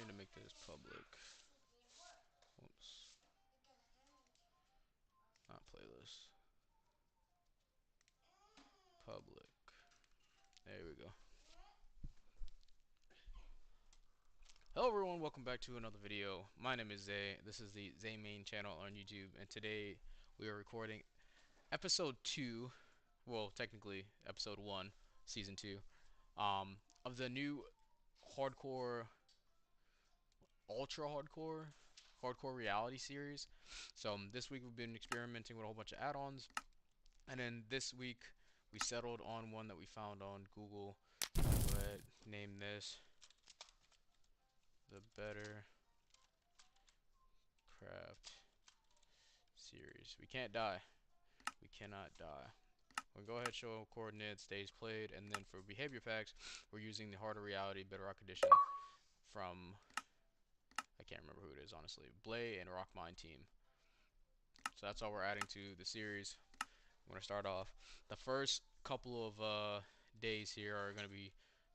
need to make this public. Oops. Not playlist. Public. There we go. Hello everyone, welcome back to another video. My name is Zay. This is the Zay Main channel on YouTube, and today we are recording episode 2, well technically episode 1, season 2, of the new hardcore, ultra hardcore reality series. So this week we've been experimenting with a whole bunch of add-ons, and then this week we settled on one that we found on Google. But name this the Bedrock2 series. We can't die. We cannot die. We'll go ahead and show coordinates, days played, and then for behavior packs, we're using the Harder Reality Bedrock Edition from, I can't remember who it is honestly, Blay and Rock Mine team. So that's all we're adding to the series. I'm gonna start off. The first couple of days here are gonna be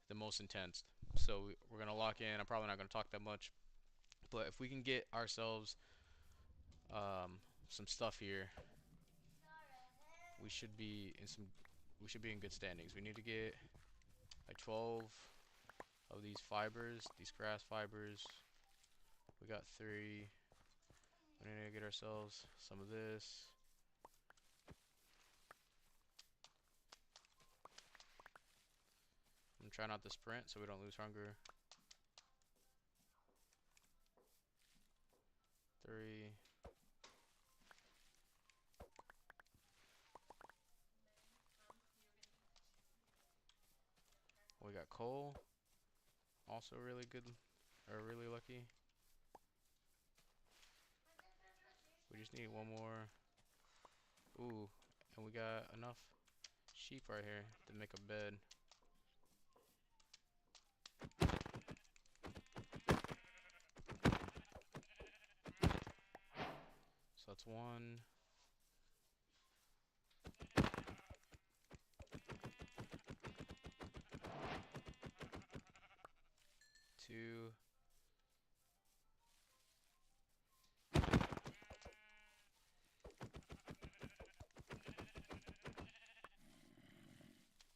the most intense. So we're gonna lock in. I'm probably not gonna talk that much, but if we can get ourselves some stuff here, we should be in good standings. We need to get like 12 of these fibers, these grass fibers. We got 3. We need to get ourselves some of this. I'm trying not to sprint so we don't lose hunger. 3. We got coal. Also really good, or really lucky. We just need one more. Ooh, and we got enough sheep right here to make a bed. So that's 1. 2.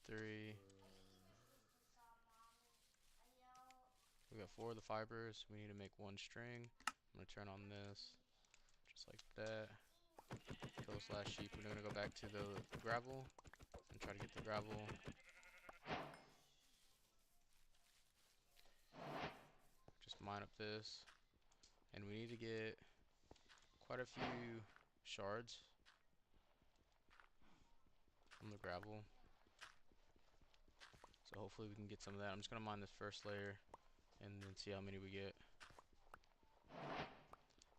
3. We got 4 of the fibers. We need to make 1 string. I'm gonna turn on this, just like that. Kill this last sheep. We're gonna go back to the gravel and try to get the gravel. Just mine up this, and we need to get quite a few shards from the gravel. So hopefully we can get some of that. I'm just gonna mine this first layer and then see how many we get.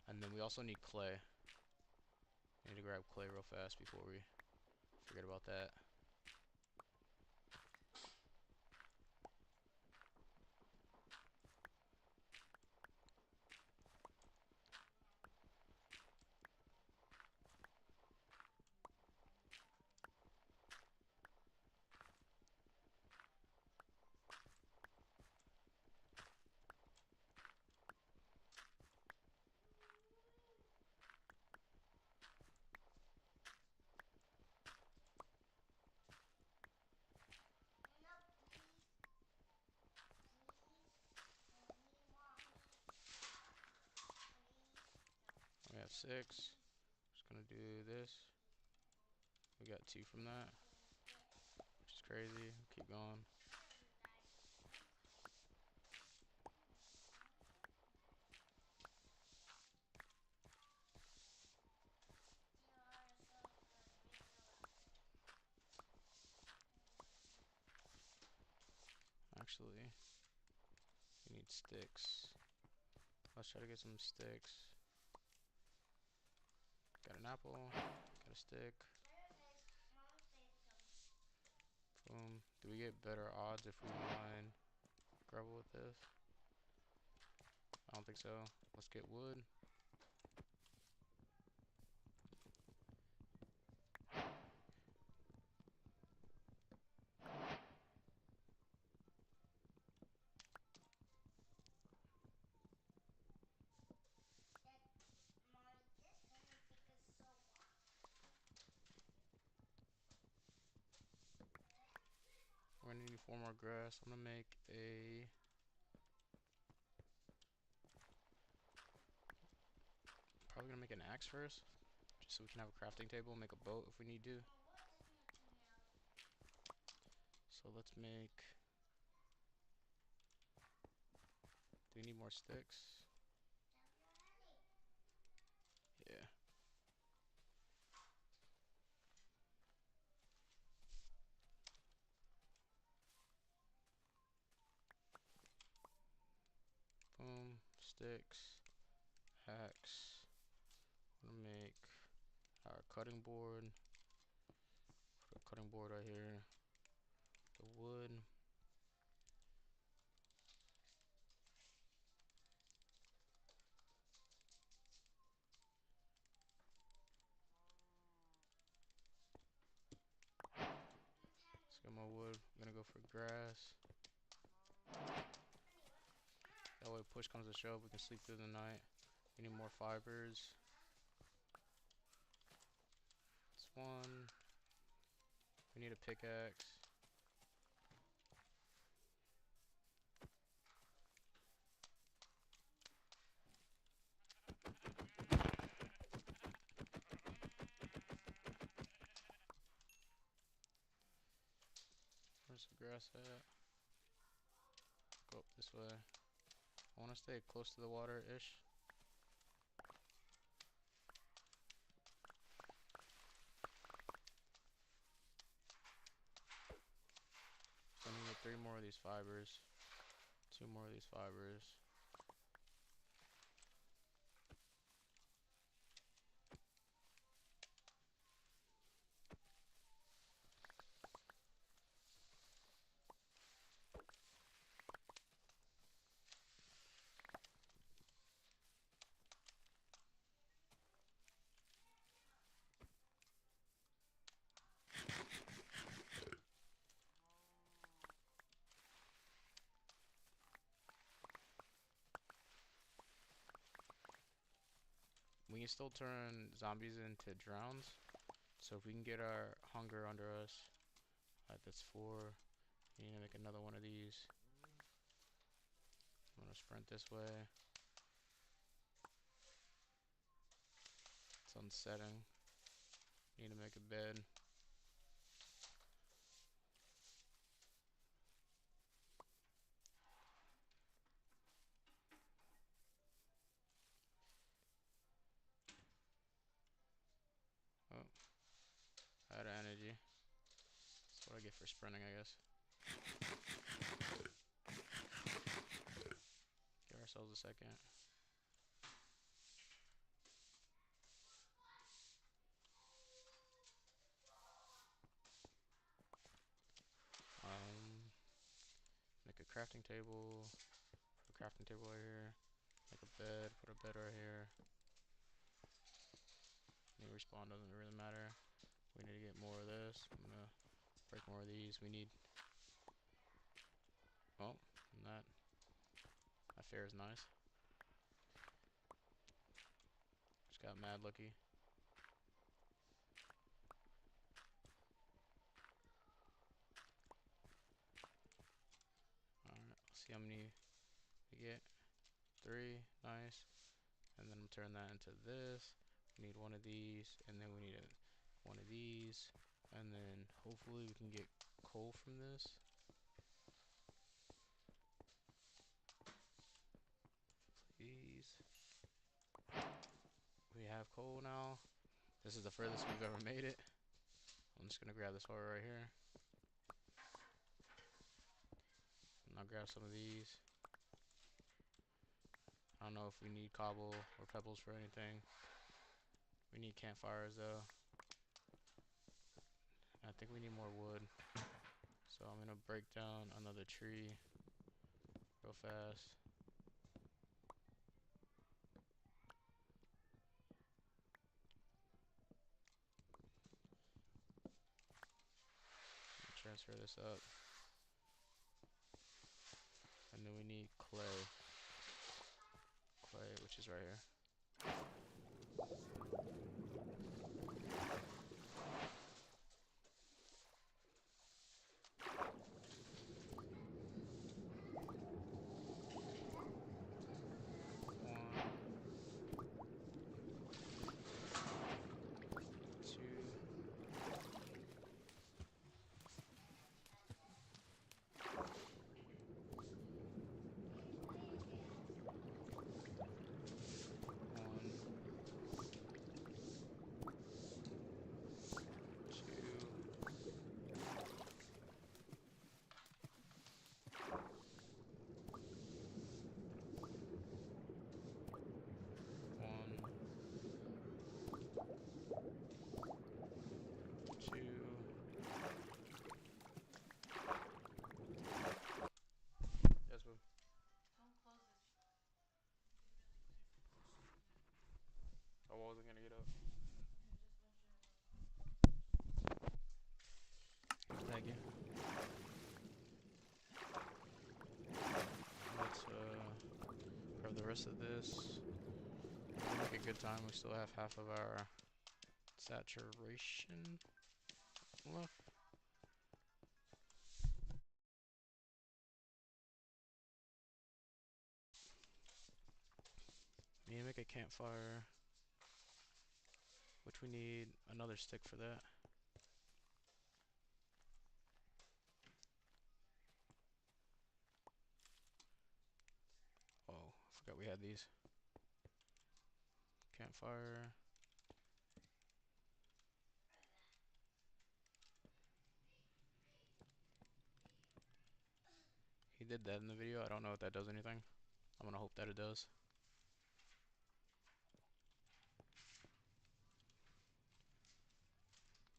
And then we also need clay. I need to grab clay real fast before we forget about that. We have 6. Just gonna do this. We got 2 from that, which is crazy. Keep going. Actually, we need sticks. Let's try to get some sticks. Got an apple, got a stick. Boom. Do we get better odds if we mine gravel with this? I don't think so. Let's get wood. we need 4 more grass. I'm gonna make a... Probably gonna make an axe first, just so we can have a crafting table and make a boat if we need to. So let's make... Do we need more sticks? Yeah. Boom, sticks, axe. I'm gonna make our cutting board. Put a cutting board right here. The wood. Let's get more wood. I'm gonna go for grass. That way, push comes to shove, we can sleep through the night. We need more fibers. That's one. We need a pickaxe. Where's the grass at? Go up this way. I want to stay close to the water-ish. So I need to get 3 more of these fibers. 2 more of these fibers. We can still turn zombies into drowns. So if we can get our hunger under us. Alright, that's 4. We need to make another one of these. I'm gonna sprint this way. Sun's setting. Need to make a bed. Oh, out of energy. That's what I get for sprinting, I guess. Give ourselves a second. Make a crafting table. Put a crafting table right here. Make a bed. Put a bed right here. Any respawn doesn't really matter. We need to get more of this. I'm gonna break more of these. We need... Oh, and that fair is nice. Just got mad lucky. Alright, let's see how many we get. 3, nice. And then I'm turn that into this. We need one of these, and then we need one of these, and then hopefully we can get coal from this. Please. We have coal now. This is the furthest we've ever made it. I'm just gonna grab this ore right here. And I'll grab some of these. I don't know if we need cobble or pebbles for anything. We need campfires though. I think we need more wood. So I'm gonna break down another tree real fast. Transfer this up. And then we need clay. Clay, which is right here. rest of this. We'll make a good time. We still have half of our saturation left. We need to make a campfire, which we need another stick for that. Oh, I forgot we had these. Campfire. He did that in the video. I don't know if that does anything. I'm gonna hope that it does.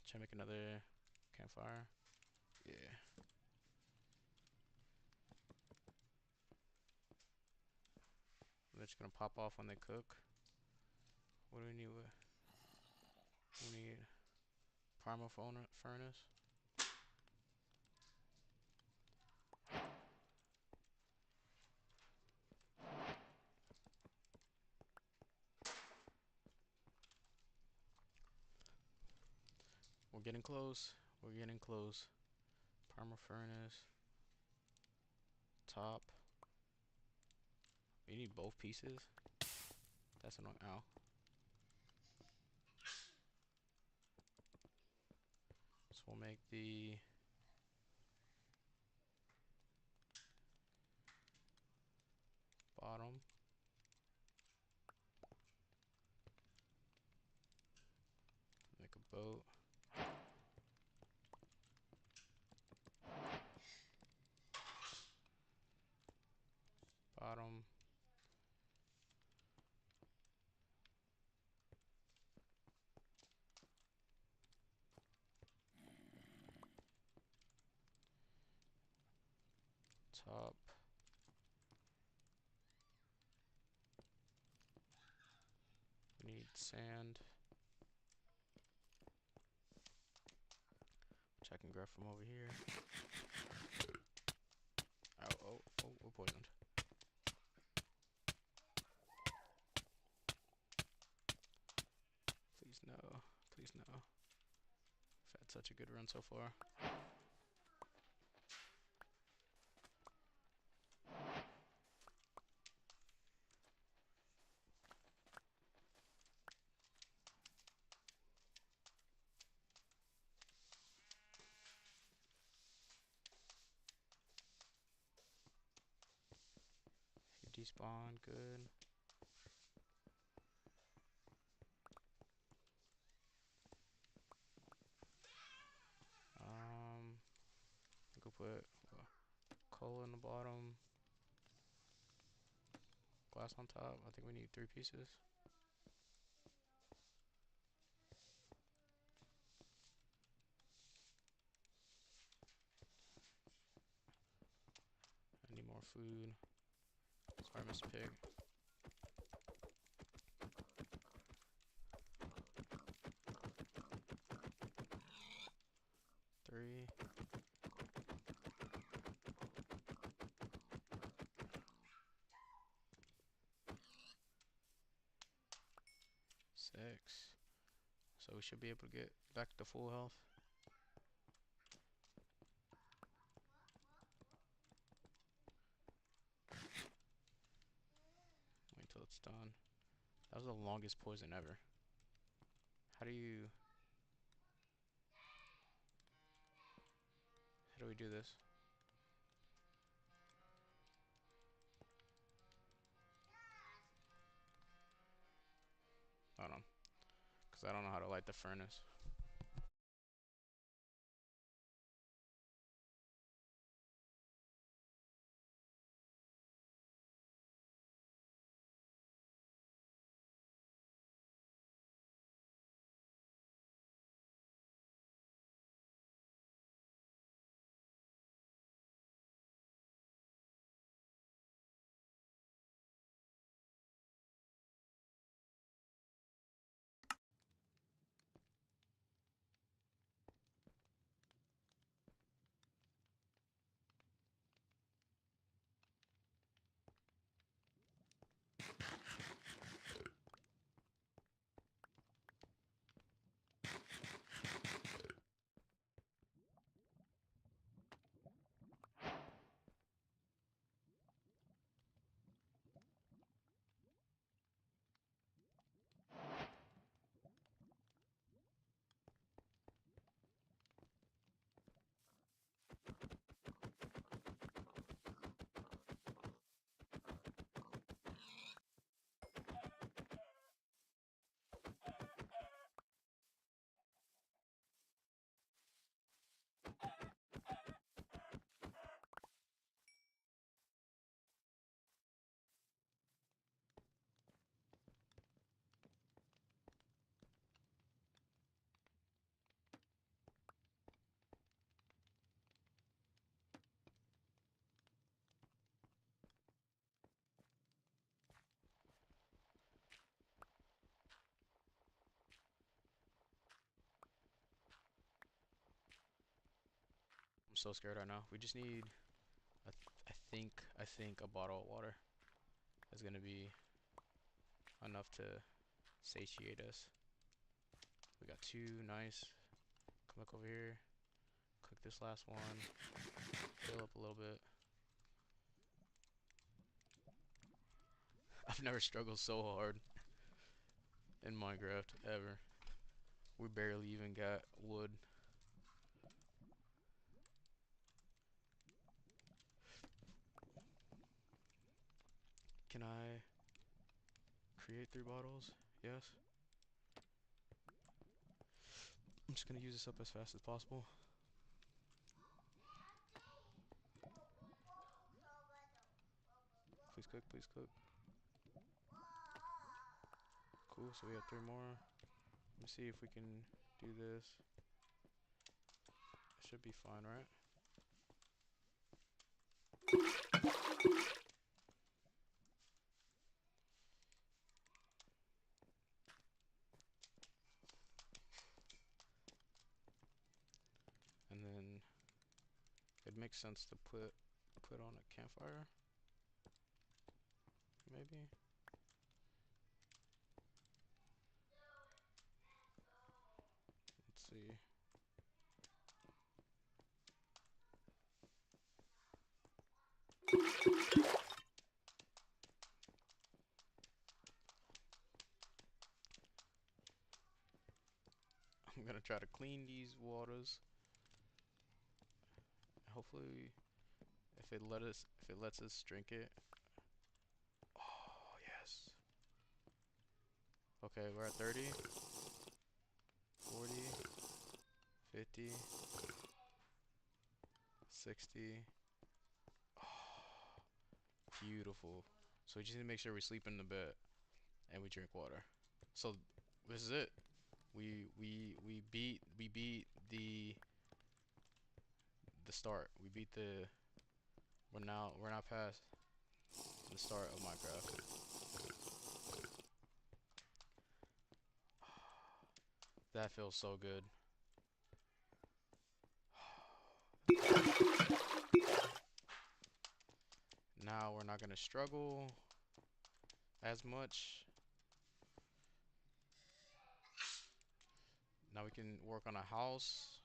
Should I make another campfire? Yeah. They're just gonna pop off when they cook. What do we need? We need primal furnace. We're getting close. We're getting close. Primal furnace. Top. You need both pieces. That's annoying. Ow. So we'll make the bottom. Make a boat. Bottom. Top. We need sand, which I can grab from over here. Oh, we're poisoned. Please no. Please no. We've had such a good run so far. You despawn, good. I could put coal in the bottom, glass on top. I think we need 3 pieces. I need more food. Sorry, Mr. Pig. 3. 6. So we should be able to get back to full health. Wait till it's done. That was the longest poison ever. How do we do this? Hold on, because I don't know how to light the furnace. so scared right now. We just need, I think a bottle of water is gonna be enough to satiate us. We got two, nice. Come back over here. Cook this last one. Fill up a little bit. I've never struggled so hard in Minecraft ever. We barely even got wood. Can I create 3 bottles? Yes. I'm just gonna use this up as fast as possible. Please cook, please cook. Cool, so we have 3 more. Let me see if we can do this. It should be fine, right? And then it makes sense to put on a campfire. Maybe. Let's see. I'm gonna try to clean these waters. Hopefully, if it lets us drink it. Oh yes. Okay, we're at 30, 40, 50, 60. Oh, beautiful. So we just need to make sure we sleep in the bed and we drink water. So this is it. We beat the start. We beat the we're now past the start of Minecraft. That feels so good. Now we're not gonna struggle as much. Now we can work on a house.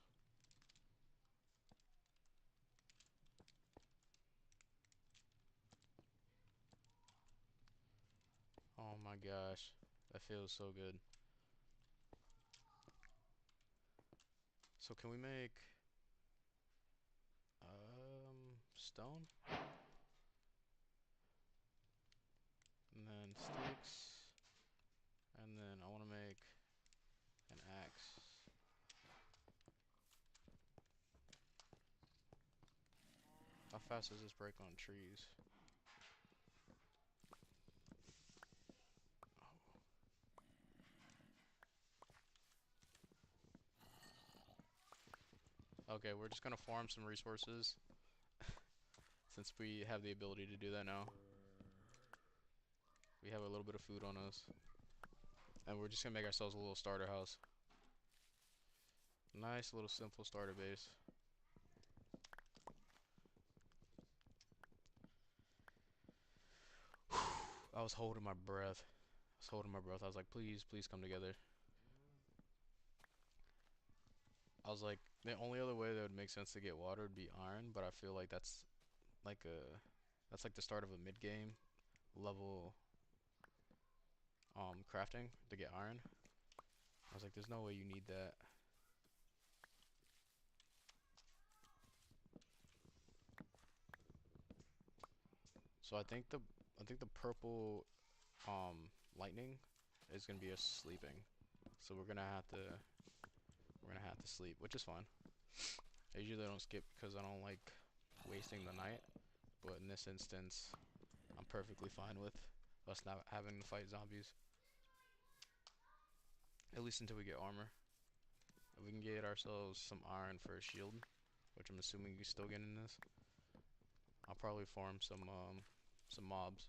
Oh my gosh, that feels so good. So can we make stone? And then sticks. And then I want to make an axe. How fast does this break on trees? Okay, we're just gonna farm some resources since we have the ability to do that now. We have a little bit of food on us. And we're just gonna make ourselves a little starter house. Nice little simple starter base. I was holding my breath. I was like, please, please come together. I was like, the only other way that would make sense to get water would be iron, but I feel like like a that's like the start of a mid game level crafting to get iron. I was like, there's no way you need that. So I think the purple lightning is gonna be us sleeping. So we're gonna have to sleep, which is fine. I usually don't skip because I don't like wasting the night, but in this instance, I'm perfectly fine with us not having to fight zombies. At least until we get armor. If we can get ourselves some iron for a shield, which I'm assuming you still get in this, I'll probably farm some mobs.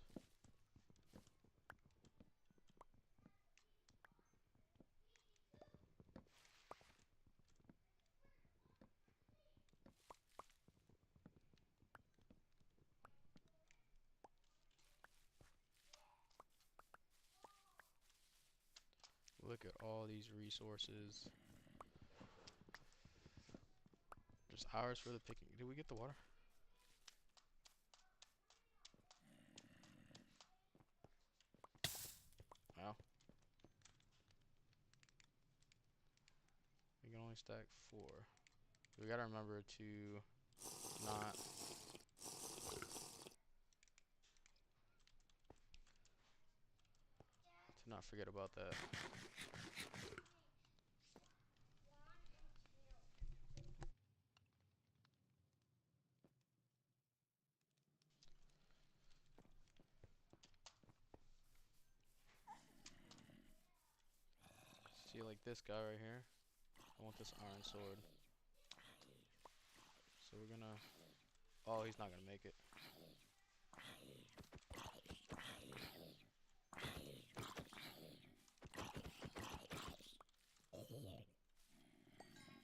Look at all these resources. Just hours for the picking. Did we get the water? Wow. We can only stack 4. We gotta remember to not forget about that. See, like this guy right here. I want this iron sword. So we're gonna. Oh, he's not gonna make it.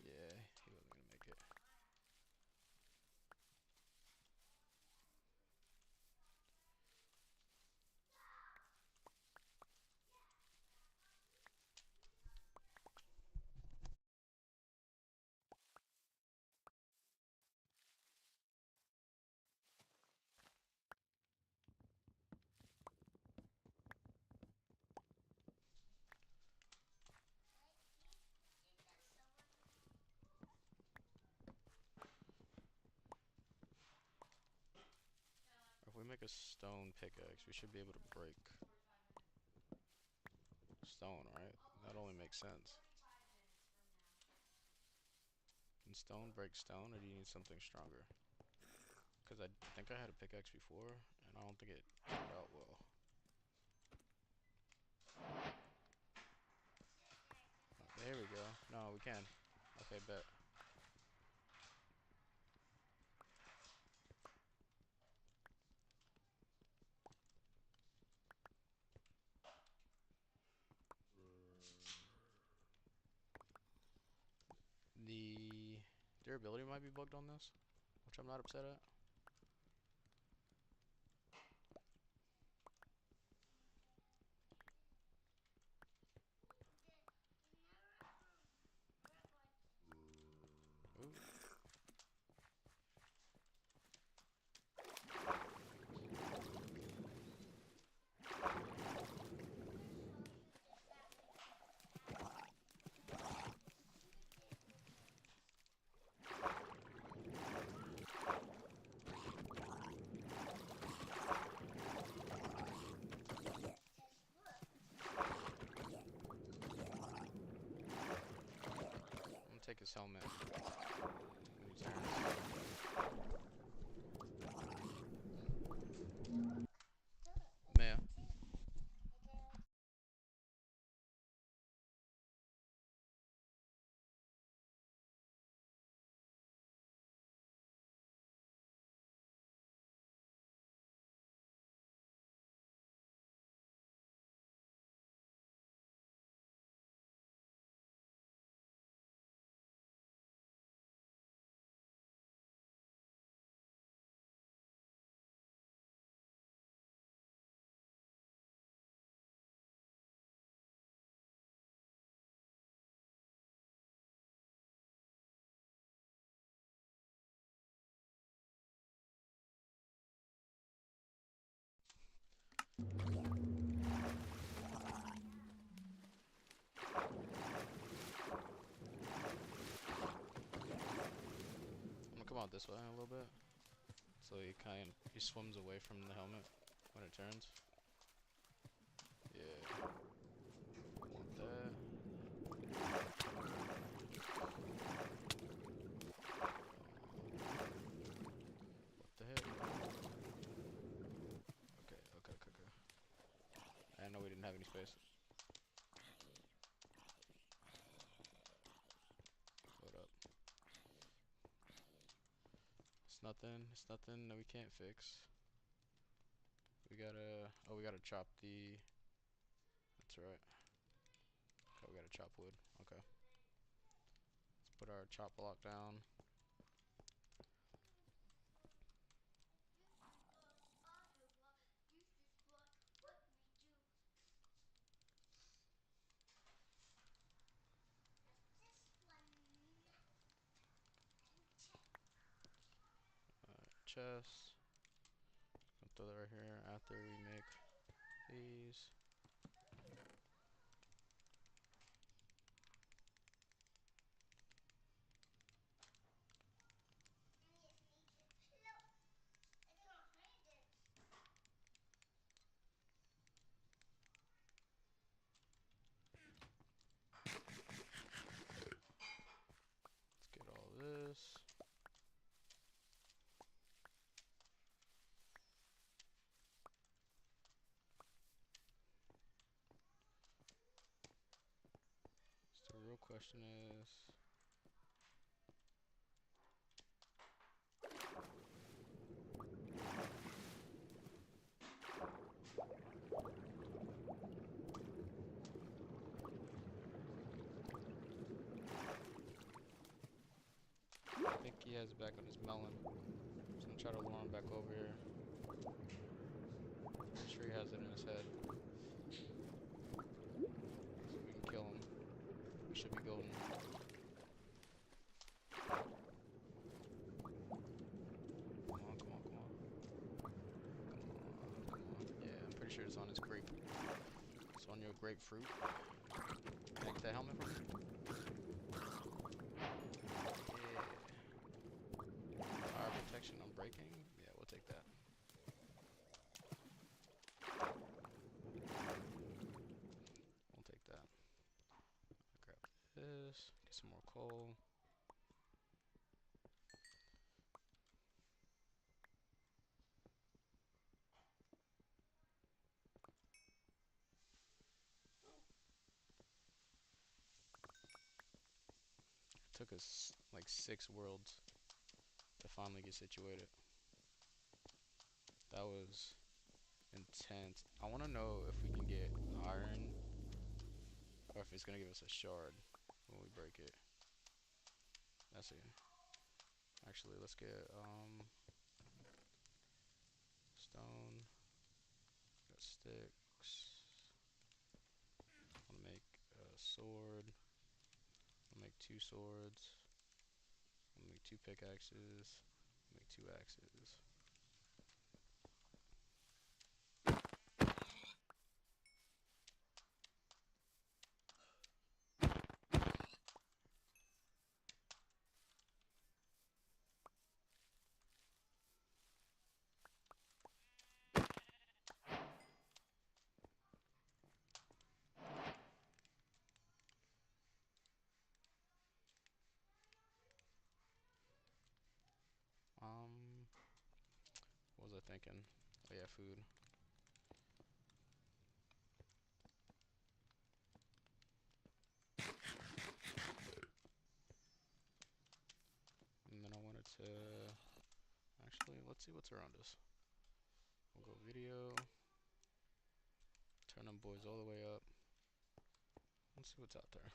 Yeah, he wasn't gonna make it. If we make a stone pickaxe, we should be able to break stone, right? That only makes sense. Can stone break stone, or do you need something stronger? Because I think I had a pickaxe before, and I don't think it turned out well. Oh, there we go. No, we can. Okay, bet. The durability might be bugged on this, which I'm not upset at. Ooh. I'm gonna take his helmet. Maya. I'm gonna come out this way a little bit, so he swims away from the helmet when it turns. Yeah. Want that. What the heck? Okay. I didn't know we didn't have any space. Hold up. It's nothing that we can't fix. We gotta chop the, that's right. Okay, we gotta chop wood. Okay. Let's put our chop block down. chest. I'll throw that right here after we make these. Let's get all this. So the real question is, I think he has back on his melon. So I'm gonna try to lure him back over here. I'm sure he has it in his head. So we can kill him. We should be golden. Come on, come on, come on. Come on. Yeah, I'm pretty sure it's on his grape. It's on your grapefruit. Can I get that helmet from you? Yeah. Fire protection on breaking? Yeah, we'll take that. We'll take that. Grab this. Get some more coal. It took us like 6 worlds to finally get situated. That was intense. I want to know if we can get iron or if it's gonna give us a shard when we break it. Let's see. Actually, let's get stone. Got sticks. I'll make a sword. I'll make 2 swords. I'll make 2 pickaxes. I'll make 2 axes. What was I thinking? Oh yeah, food. And then I wanted to actually, let's see what's around us. We'll go video. Turn them boys all the way up. Let's see what's out there.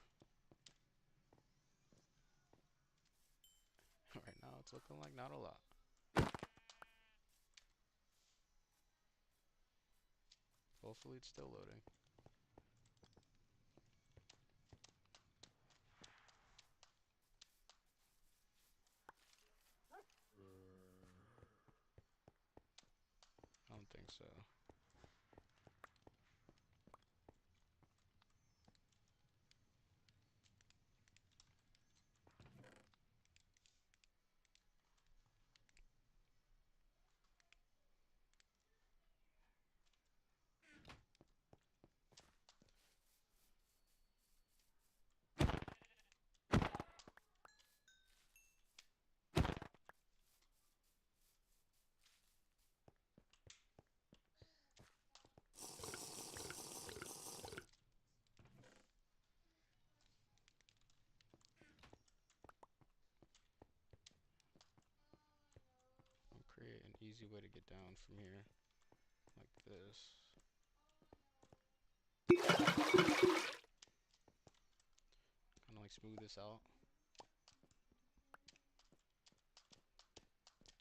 Right now it's looking like not a lot. Hopefully it's still loading. I don't think so. I'll create an easy way to get down from here. Like this. Kinda like smooth this out.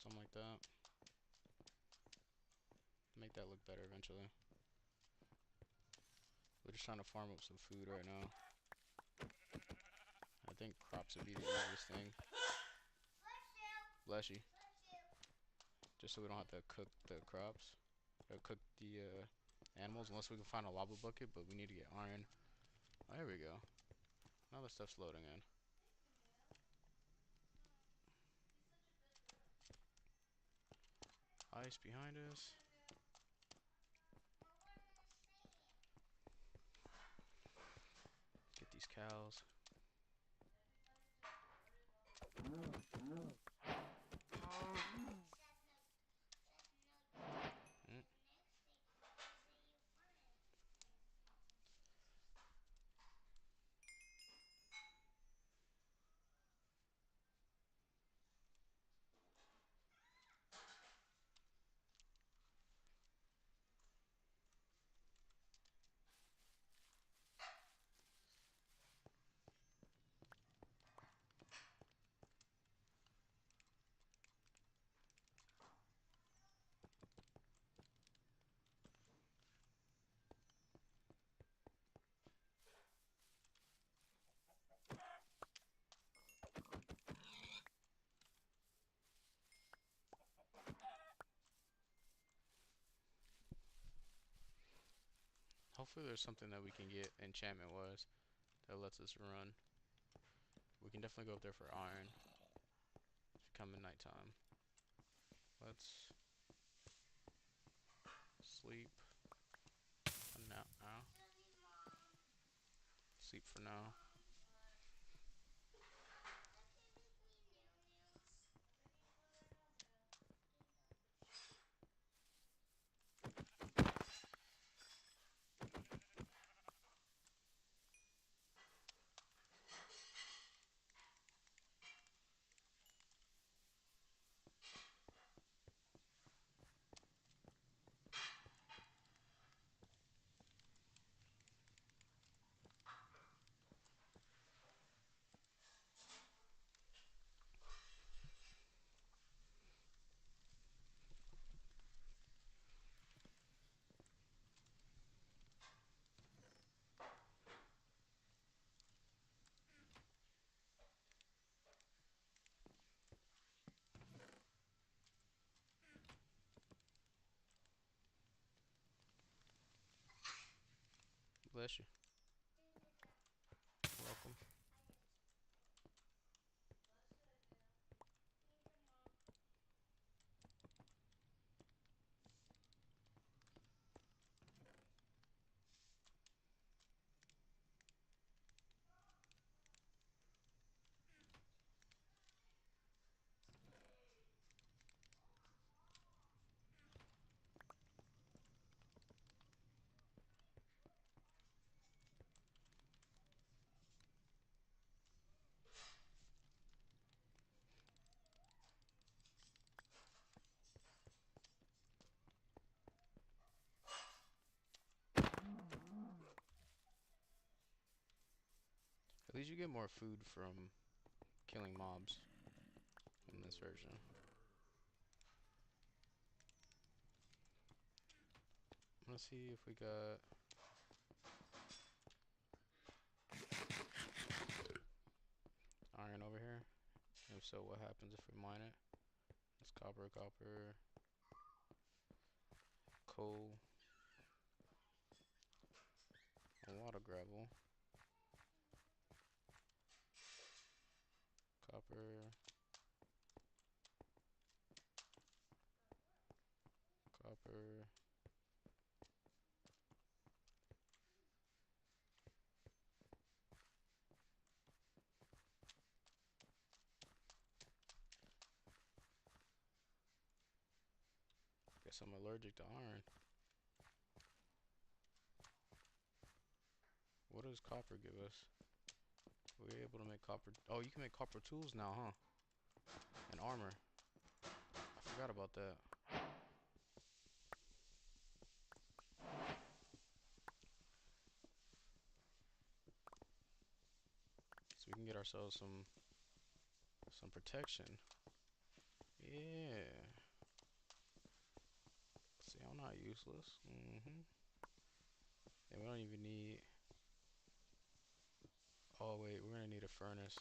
Something like that. Make that look better eventually. We're just trying to farm up some food right now. I think crops would be the easiest thing. Bless you. just so we don't have to cook the crops, cook the animals, unless we can find a lava bucket. But we need to get iron. Oh, there we go. Now the stuff's loading in. Ice behind us. Get these cows. Mm. Hopefully there's something that we can get enchantment wise that lets us run. We can definitely go up there for iron. It's coming nighttime. Let's sleep for now. Sleep for now. Bless you. Welcome. At least you get more food from killing mobs in this version. Let's see if we got iron over here. If so, what happens if we mine it? It's copper, copper, coal, a lot of gravel, copper, copper. Guess I'm allergic to iron. What does copper give us? We're able to make copper. Oh, you can make copper tools now, huh? And armor. I forgot about that. So we can get ourselves some protection. Yeah. See, I'm not useless. And we don't even need. Oh wait, we're gonna need a furnace.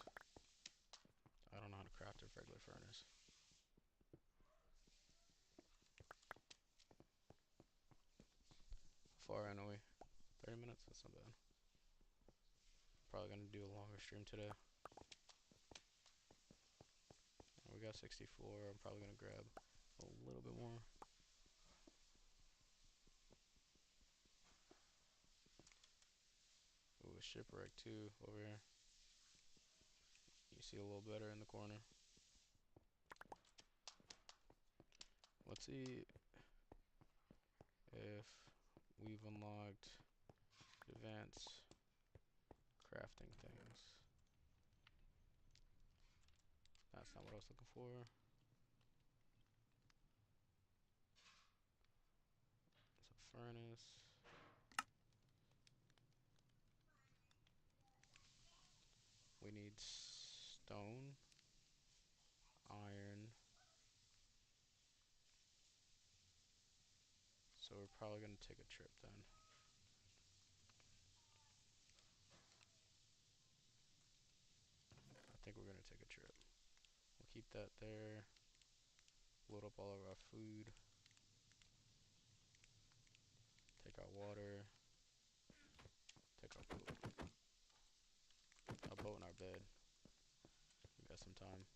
I don't know how to craft a regular furnace. far in are we? 30 minutes? That's not bad. Probably gonna do a longer stream today. We got 64. I'm probably gonna grab a little bit more. Ooh, a shipwreck too over here. You see a little better in the corner. Let's see if we've unlocked advanced crafting things. That's not what I was looking for. It's a furnace. We need stone, iron. So we're probably gonna take a trip then. I think we're gonna take a trip. We'll keep that there. Load up all of our food. Take our water. Take our boat. Our boat and our bed. We got some time.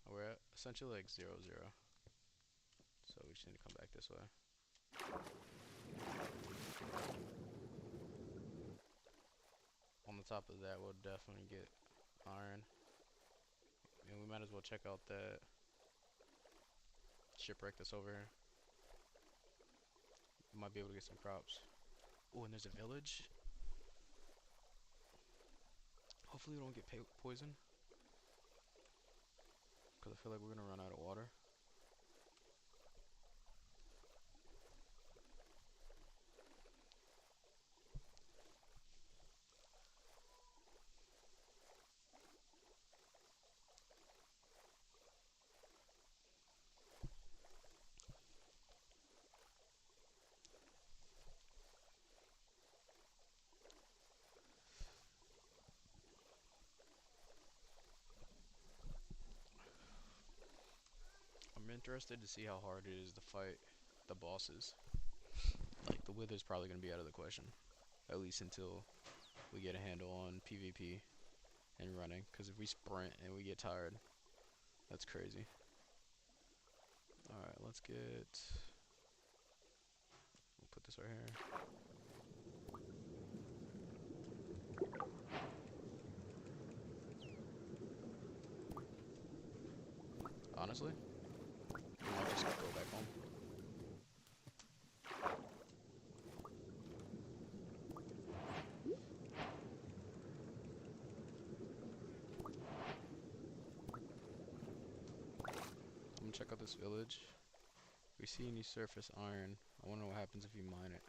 We're at essentially like 0-0. So we just need to come back this way. On the top of that, we'll definitely get iron. And we might as well check out that shipwreck that's over here. We might be able to get some crops. Oh, and there's a village. Hopefully we don't get poisoned. Because I feel like we're going to run out of water. I'm interested to see how hard it is to fight the bosses. Like, the Wither's probably going to be out of the question. At least until we get a handle on PvP and running. Because if we sprint and we get tired, that's crazy. Alright, let's get... We'll put this right here. Honestly, I might just go back home. I'm gonna check out this village. If we see any surface iron, I wanna know what happens if you mine it.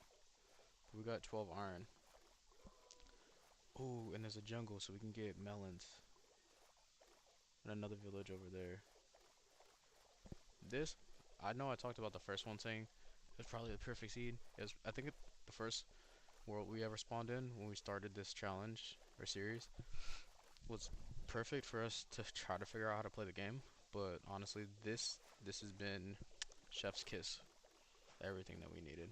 We got 12 iron. Oh, and there's a jungle, so we can get melons. And another village over there. This, I know I talked about the first one saying it was probably the perfect seed. I think the first world we ever spawned in when we started this challenge or series was perfect for us to try to figure out how to play the game. But honestly, this has been chef's kiss. Everything that we needed.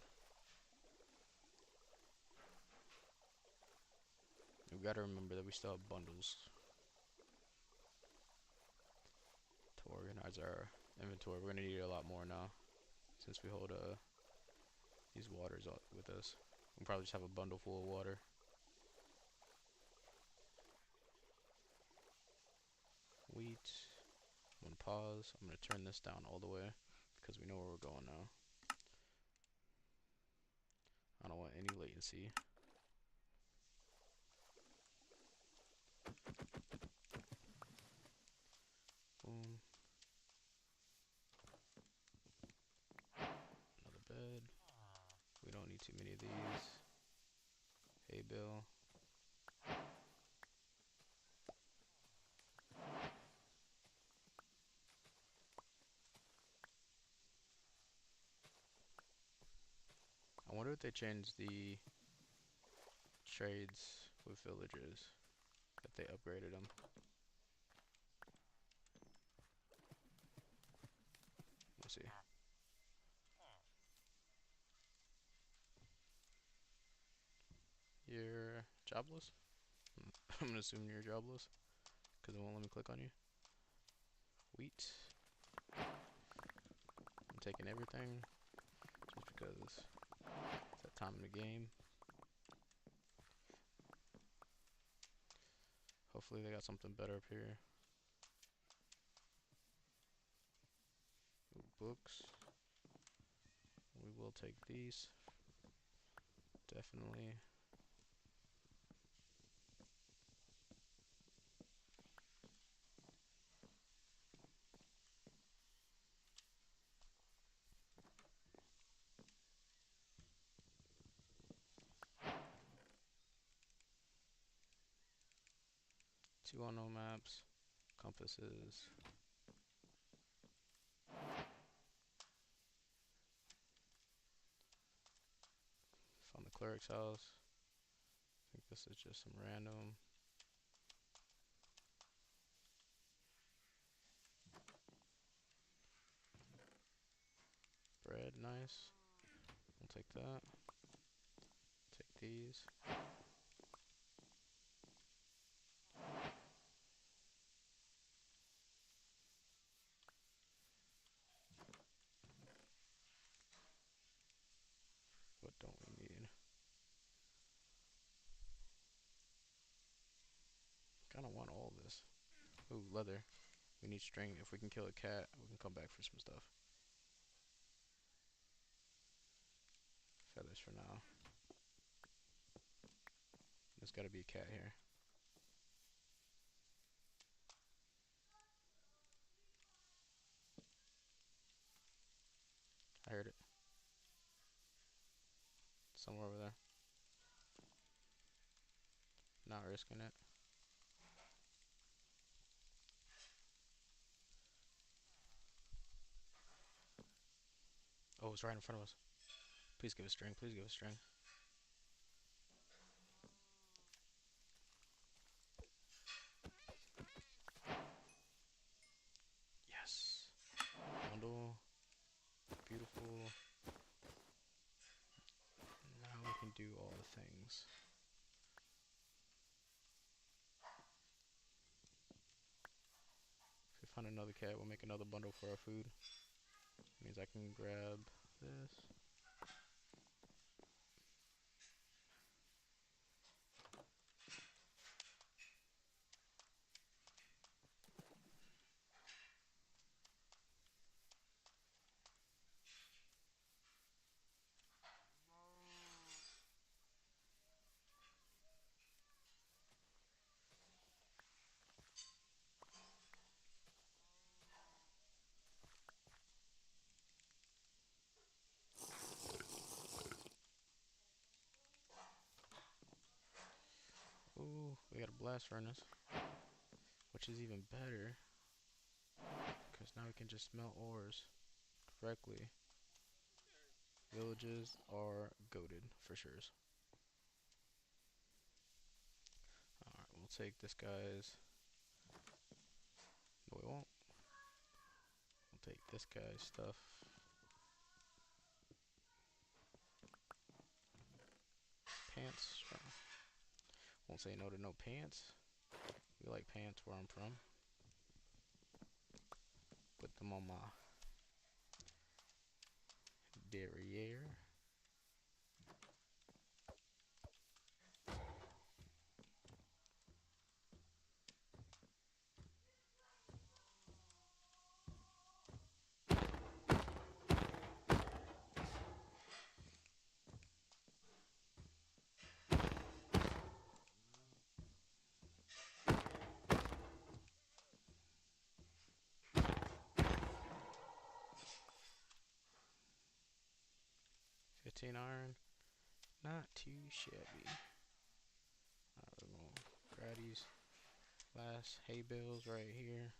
We gotta remember that we still have bundles to organize our inventory. We're gonna need a lot more now since we hold these waters with us. We'll probably just have a bundle full of water. Wheat. I'm gonna pause. I'm gonna turn this down all the way because we know where we're going now. I don't want any latency. Boom. Another bed. We don't need too many of these. Hey, Bill. I wonder if they changed the trades with villagers. If they upgraded them. Let's see. Jobless? I'm gonna assume you're jobless because it won't let me click on you. Wheat. I'm taking everything just because it's that time in the game. Hopefully they got something better up here. Ooh, books. We will take these. Definitely. Two unknown maps. Compasses. Found the cleric's house. I think this is just some random. Bread, nice. We'll take that. Take these. What don't we need? Kinda want all this. Ooh, leather. We need string. If we can kill a cat, we can come back for some stuff. Feathers for now. There's gotta be a cat here. I heard it. Somewhere over there. Not risking it. Oh, it's right in front of us. Please give us string. Please give us string. Yes. Bundle. Beautiful. Now we can do all the things. If we find another cat, we'll make another bundle for our food. Means I can grab this. Ooh, we got a blast furnace, which is even better because now we can just smelt ores correctly. Villages are goated for sure. Alright, we'll take this guy's. No, we won't. We'll take this guy's stuff. Pants. Won't say no to no pants. We like pants where I'm from. Put them on my derriere. Iron, not too shabby. We're gonna grab these last hay bales right here.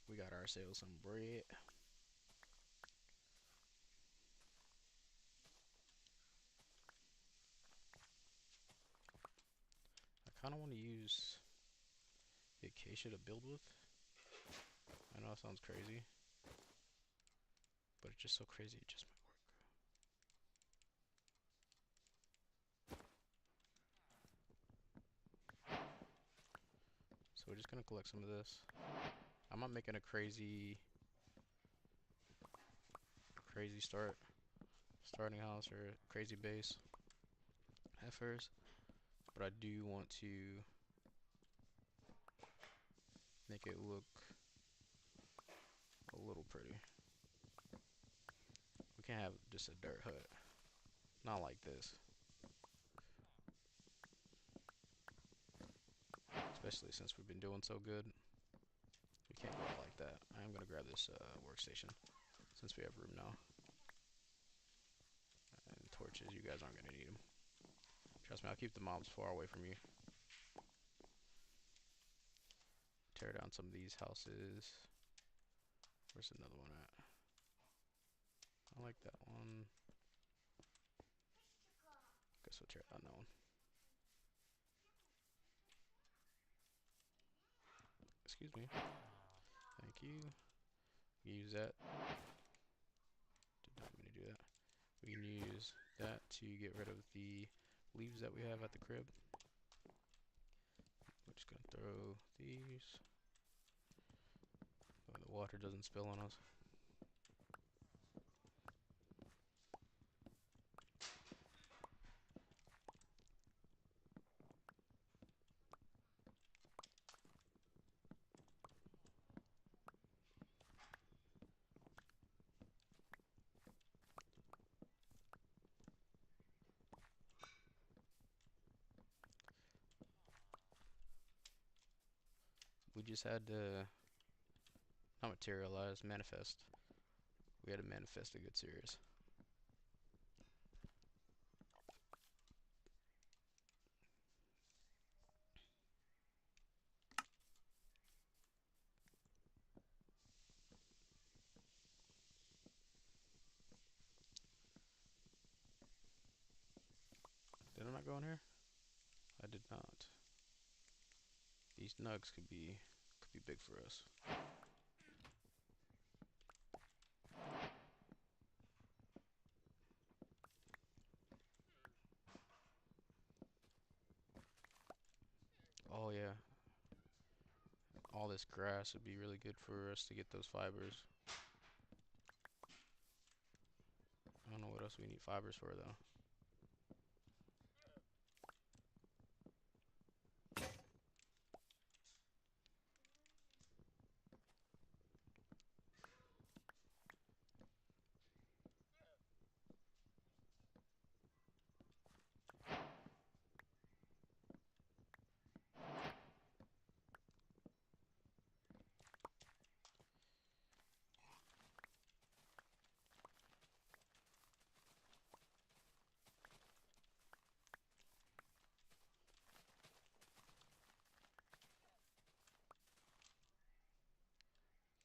We got ourselves some bread. I kind of want to use the acacia to build with. I know it sounds crazy, but it's just so crazy it just might work. we're just gonna collect some of this. I'm not making a crazy starting house or crazy base at first, but I do want to make it look a little pretty. We can't have just a dirt hut. Not like this. Especially since we've been doing so good. We can't go out like that. I am gonna grab this workstation since we have room now. And torches, you guys aren't gonna need them. Trust me, I'll keep the mobs far away from you. Tear down some of these houses. Where's another one at? I like that one. Guess we'll tear down that one. Excuse me. Thank you. Use that. Did not mean to do that. We can use that to get rid of the leaves that we have at the crib. We're just gonna throw these so the water doesn't spill on us. We just had to not materialize, manifest. We had to manifest a good series. Did I not go in here? I did not. These nugs could be big for us. Oh yeah. All this grass would be really good for us to get those fibers. I don't know what else we need fibers for though.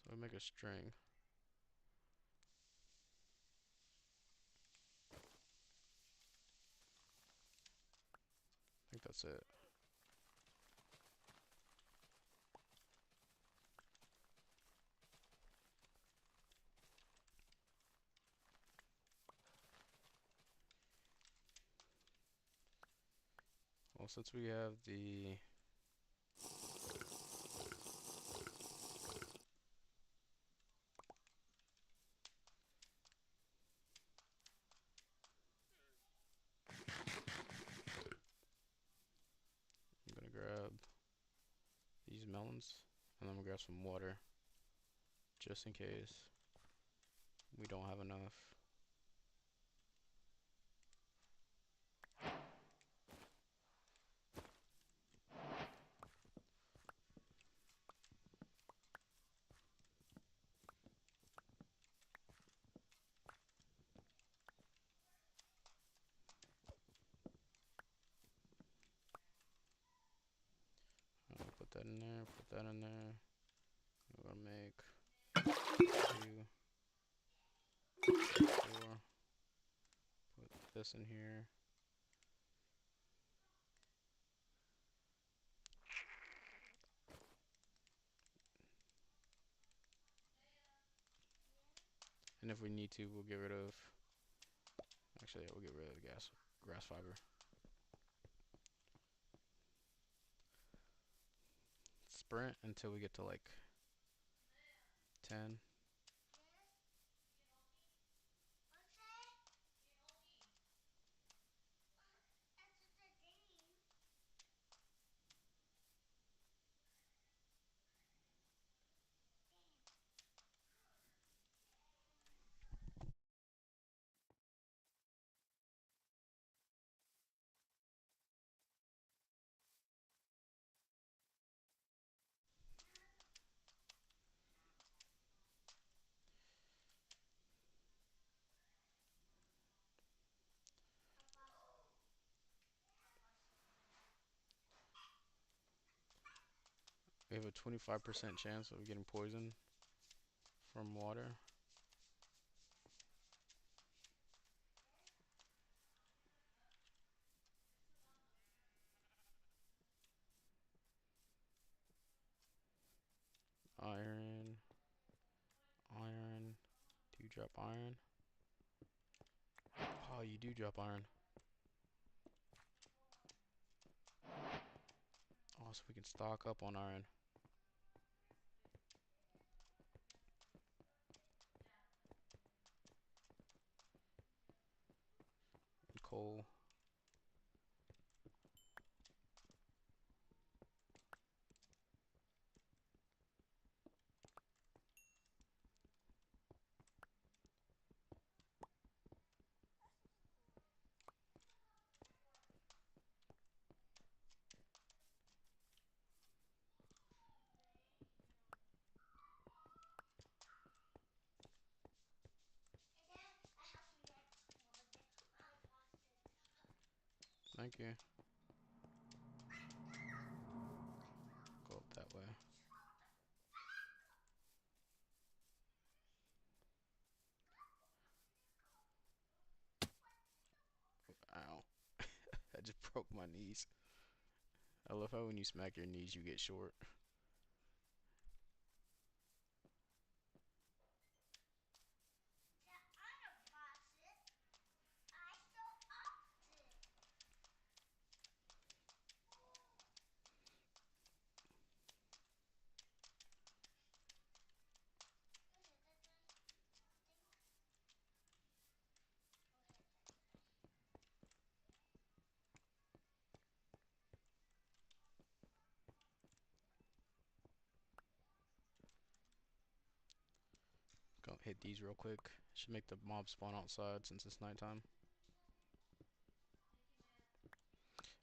So we make a string. I think that's it. Well, since we have the I'm gonna grab these melons and then we'll grab some water just in case we don't have enough. Put that in there, put that in there. We're gonna make 2, 4. Put this in here. And if we need to, we'll get rid of. Actually, yeah, we'll get rid of the grass fiber. sprint until we get to like 10. We have a 25% chance of getting poisoned from water. Iron, iron. Do you drop iron? Oh, you do drop iron. Oh, so we can stock up on iron. And coal. Thank you. Go up that way. Ow. I just broke my knees. I love how when you smack your knees, you get short. Go hit these real quick. Should make the mob spawn outside since it's nighttime.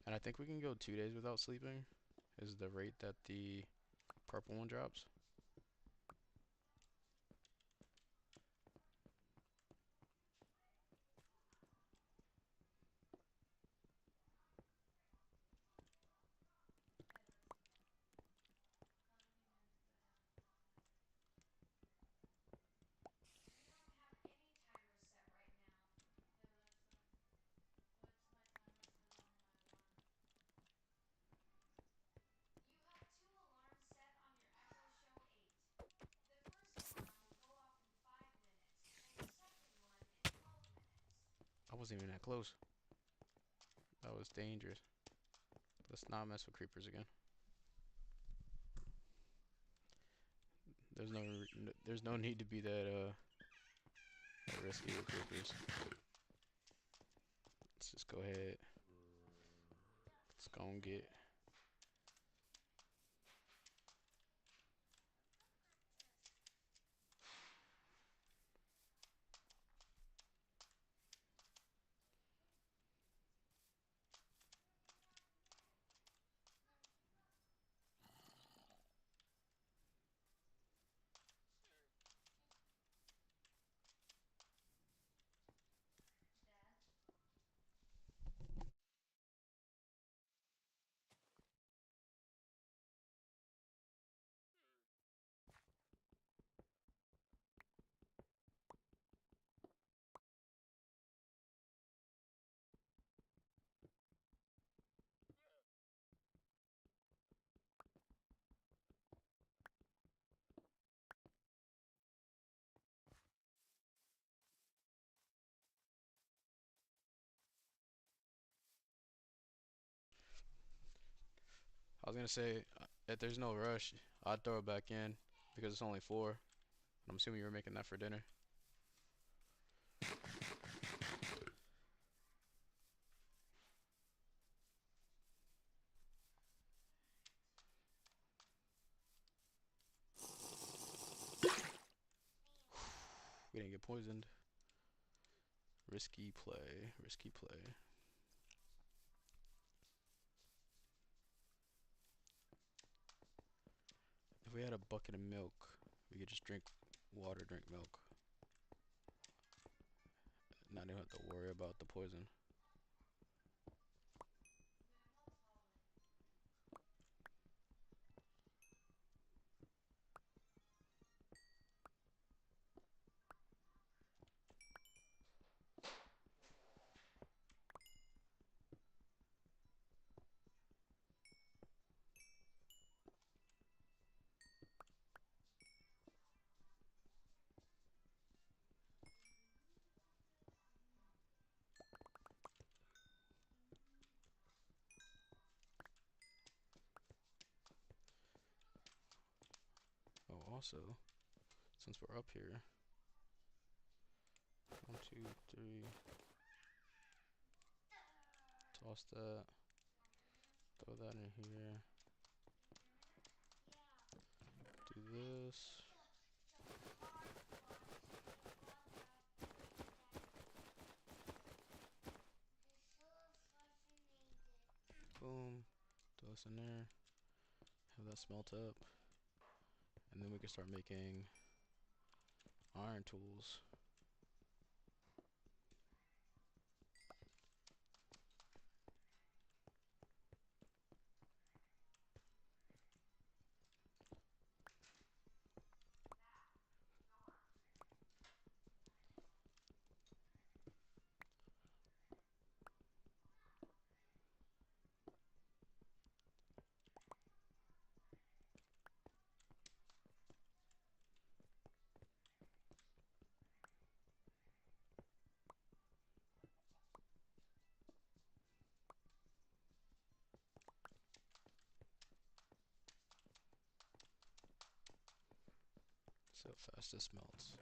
And I think we can go 2 days without sleeping. Is the rate that the purple one drops. I wasn't even that close. That was dangerous. Let's not mess with creepers again. There's no need to be that risky with creepers. Let's just go ahead. Let's go and get. I was gonna say If there's no rush, I'd throw it back in because it's only 4. I'm assuming you were making that for dinner. We didn't get poisoned. Risky play, risky play. If we had a bucket of milk, we could just drink water, drink milk. Not even have to worry about the poison. Oh, also, since we're up here, 1, 2, 3. Toss that. Throw that in here. Do this. Boom. Throw this in there. Have that smelt up. And then we can start making iron tools. See how fast this melts.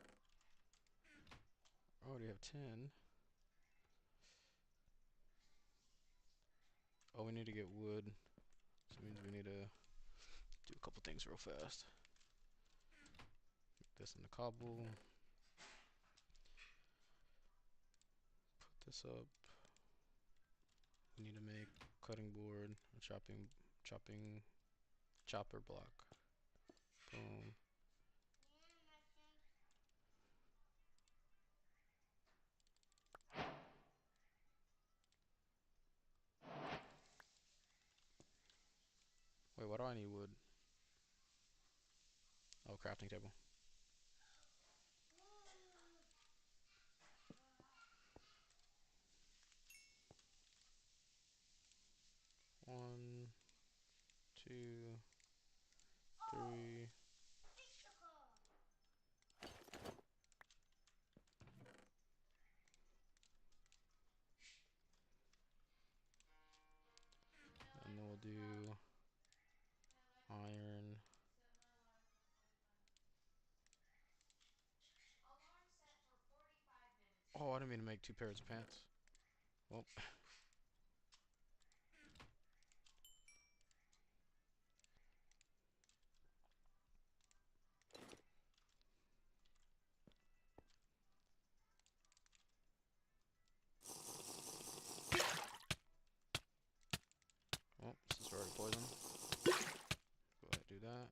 I already have 10. Oh, we need to get wood. So it means we need to do a couple things real fast. Make this in the cobble. Put this up. We need to make cutting board, a chopper block. Boom. Wait, why do I need wood? Oh, crafting table. One, 2, 3. And then we'll do iron. Oh, I didn't mean to make 2 pairs of pants. Well. Oh, since we're already poisoned. Go ahead and do that.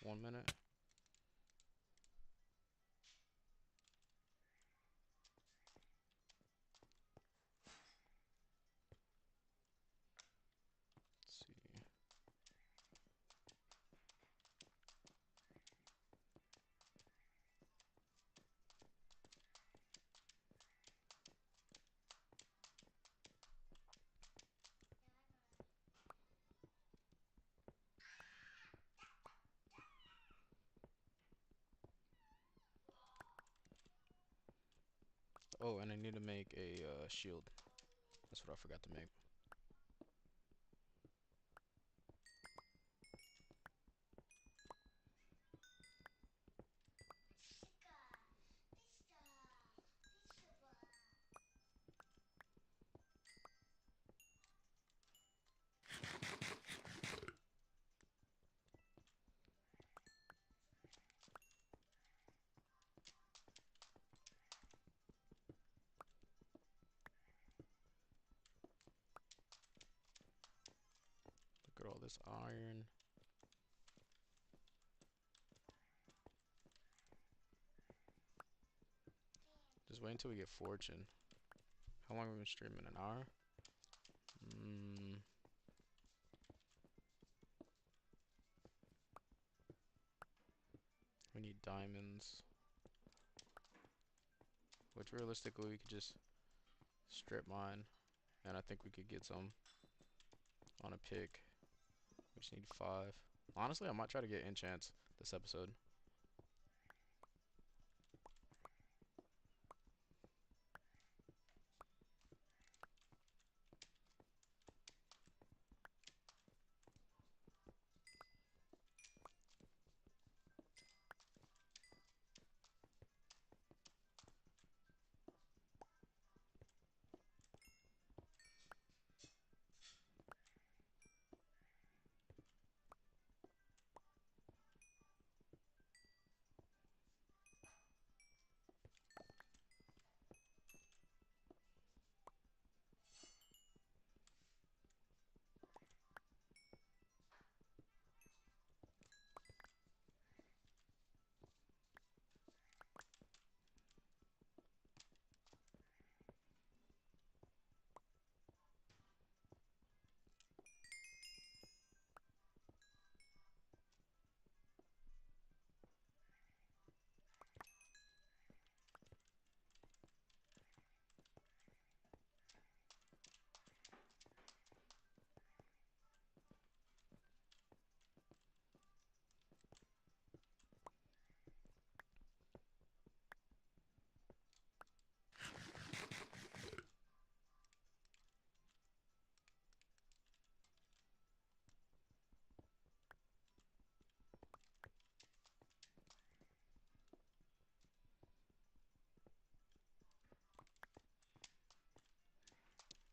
One minute. Let's see. Oh, and I need to make a shield. That's what I forgot to make. Look at all this iron. Just wait until we get fortune. How long have we been streaming? An hour? We need diamonds. Which realistically we could just strip mine. And I think we could get some on a pick. We just need 5. Honestly, I might try to get enchants this episode.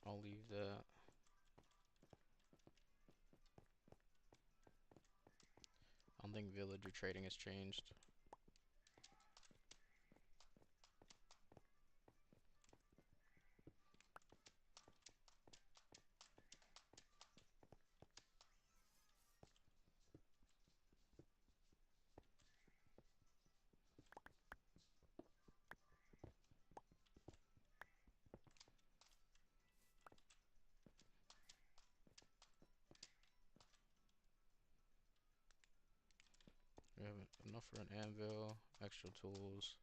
I'll leave that. I don't think villager trading has changed. We have enough for an anvil, extra tools.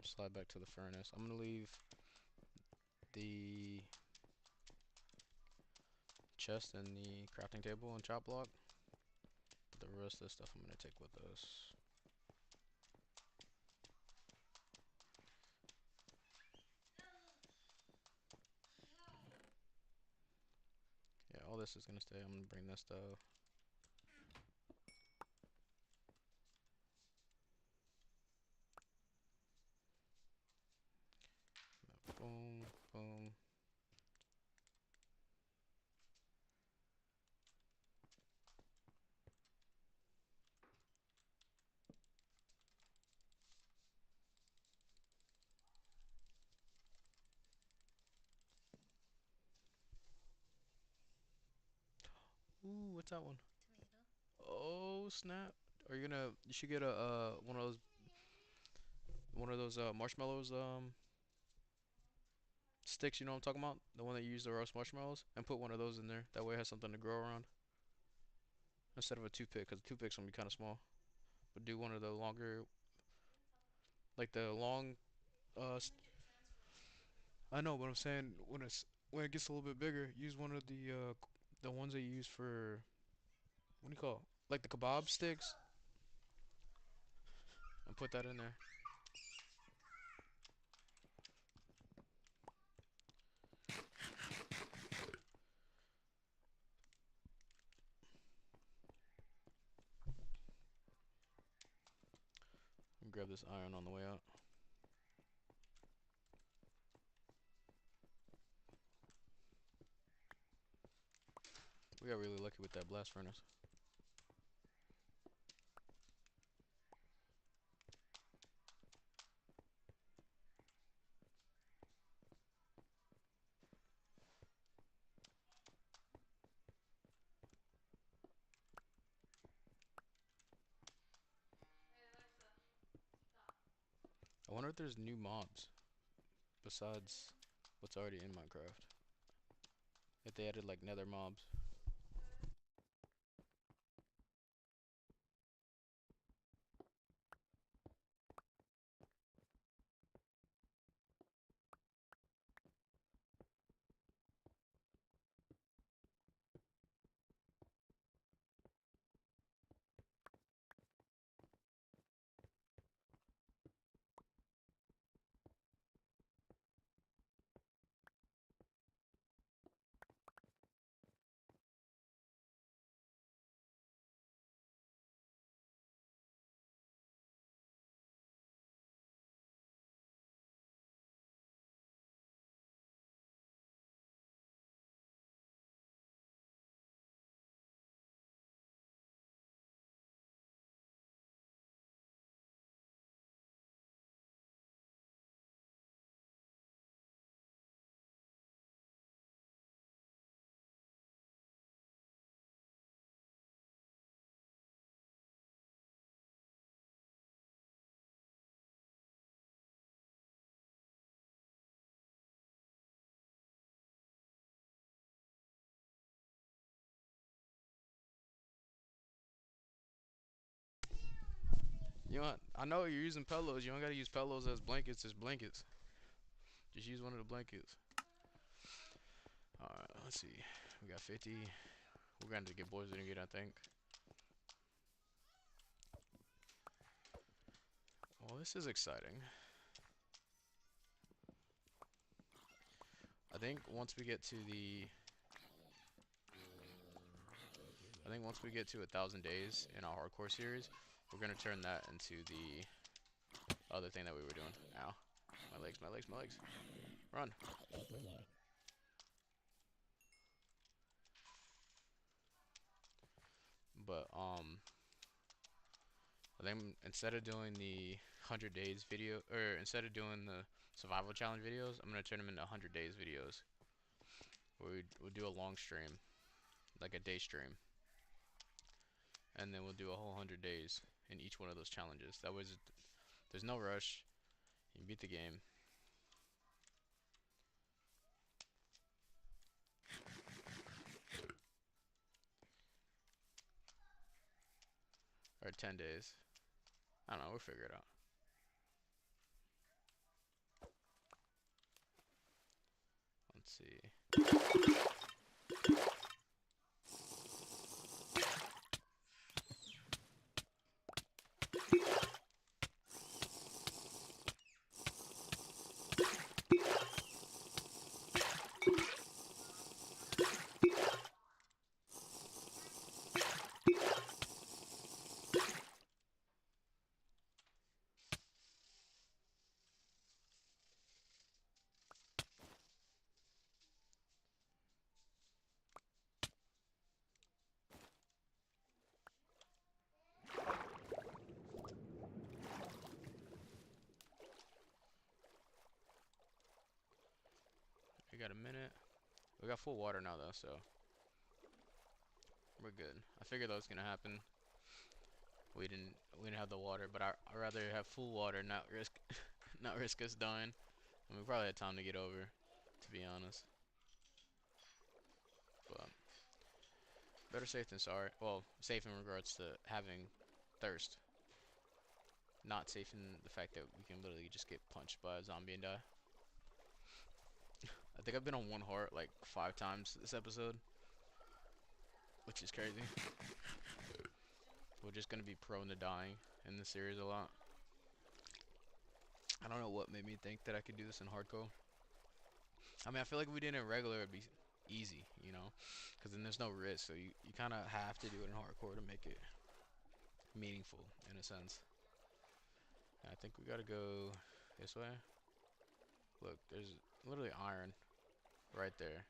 Slide back to the furnace. I'm gonna leave the chest and the crafting table and chop block. But the rest of the stuff I'm gonna take with us. Yeah, all this is gonna stay. I'm gonna bring this stuff. Boom, boom. Ooh, what's that one? Tomato. Oh snap! Are you gonna? You should get a one of those marshmallows sticks. You know what I'm talking about? The one that you use to roast marshmallows, and put one of those in there. That way it has something to grow around instead of a toothpick, because the toothpick's gonna be kind of small. But do one of the longer, like the long. I know, but I'm saying when it gets a little bit bigger, use one of the ones that you use for what do you call it? Like the kebab sticks, and put that in there. grab this iron on the way out. We got really lucky with that blast furnace. I wonder if there's new mobs besides what's already in Minecraft. If they added like nether mobs. You know what? I know you're using pillows. You don't gotta use pillows as blankets. As blankets. Just use one of the blankets. Alright, let's see. We got 50. We're gonna have to get boys in again, I think. Well, this is exciting. I think once we get to the... I think once we get to 1,000 days in our hardcore series, we're gonna turn that into the other thing that we were doing. Ow. My legs, my legs, my legs. Run. But, I think instead of doing the 100 days video, or instead of doing the survival challenge videos, I'm gonna turn them into 100 days videos. Where we'll do a long stream, like a day stream. And then we'll do a whole 100 days in each one of those challenges. That way, there's no rush. You can beat the game. Or 10 days. I don't know, we'll figure it out. Let's see. We got a minute. We got full water now though, so we're good. I figured that was gonna happen. We didn't have the water, but I'd rather have full water, not risk not risk us dying. And we probably had time to get over, to be honest. But better safe than sorry. Well, safe in regards to having thirst. Not safe in the fact that we can literally just get punched by a zombie and die. I think I've been on one heart like 5 times this episode, which is crazy. We're just gonna be prone to dying in this series a lot. I don't know what made me think that I could do this in hardcore. I mean, I feel like if we did it in regular, it'd be easy, you know? Because then there's no risk, so you kind of have to do it in hardcore to make it meaningful, in a sense. And I think we gotta go this way. Look, there's literally iron right there.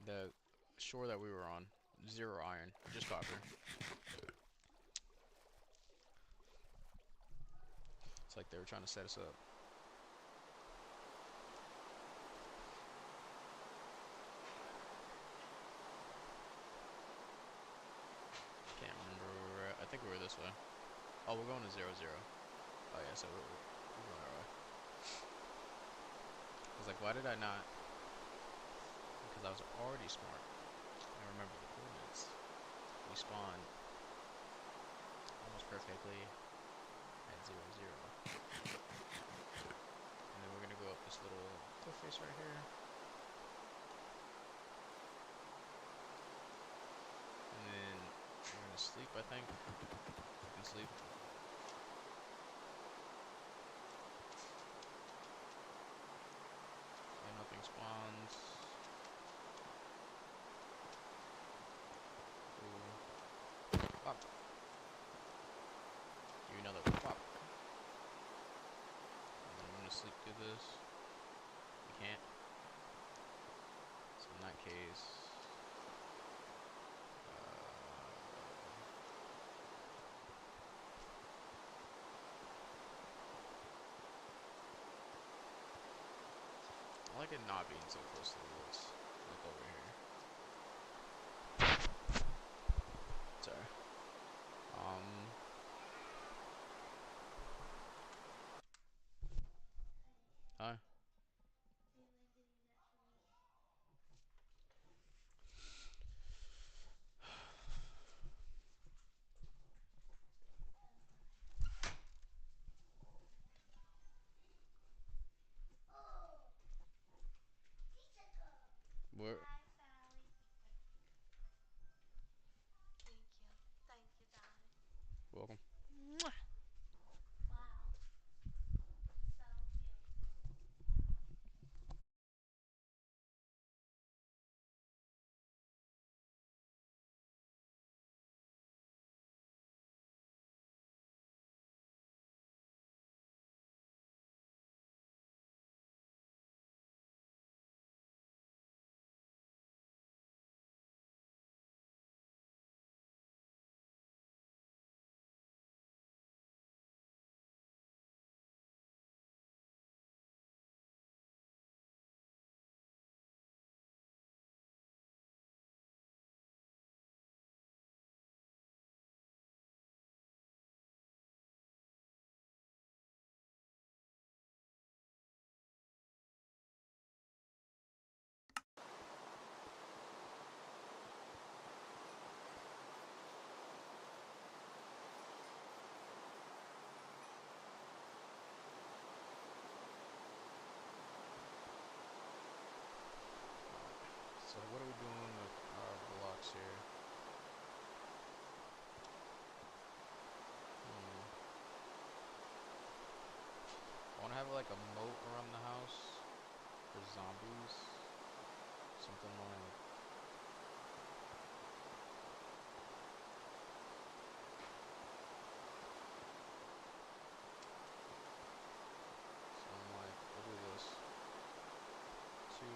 The shore that we were on, 0 iron, just copper. It's like they were trying to set us up. Can't remember where we were at. I think we were this way. Oh, we're going to 0, 0. Oh yeah, so we're going our way. I was like, why did I not? Because I was already smart. I remember the coordinates. We spawned almost perfectly at 0, 0. And then we're gonna go up this little cliff face right here. And then we're gonna sleep, I think. We can sleep. And nothing spawns. Ooh. Pop. Give you another pop. And then I'm gonna sleep through this. We can't. So in that case, I like it not being so close to the woods, like over here. Sorry. Hi. Where? Welcome. So what are we doing with our blocks here? I want to have like a moat around the house for zombies. Something like... Something like, we'll do this. 2...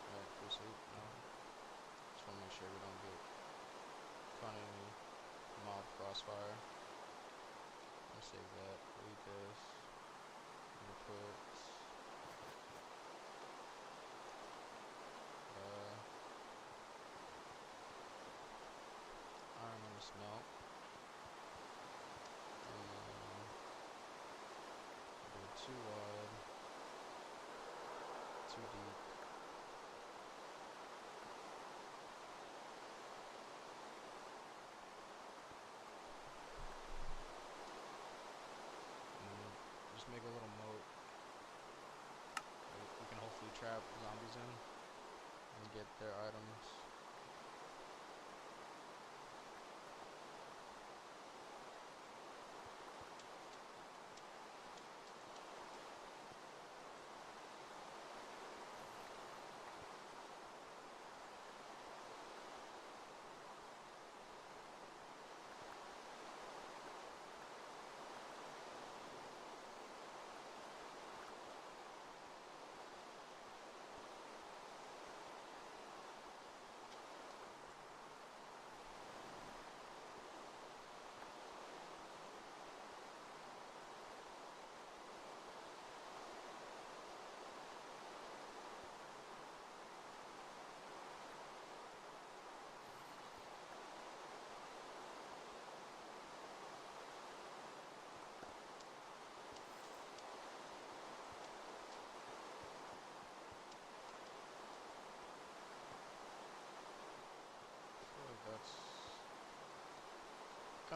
Alright, go sleep. No. Just want to make sure we don't get caught in any mob crossfire. I'm gonna save that. Delete this. I'm gonna put... iron on the smelt. Do it 2 wide. 2 deep. Just make a little moat. We can hopefully trap zombies in and get their items.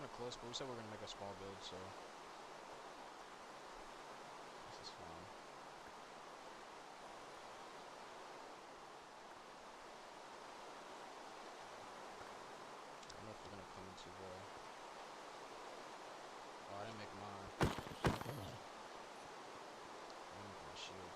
kind of close, but we said we're gonna make a small build, so this is fine. I don't know if we're gonna come into the. Oh, I didn't make mine. I didn't make my shield.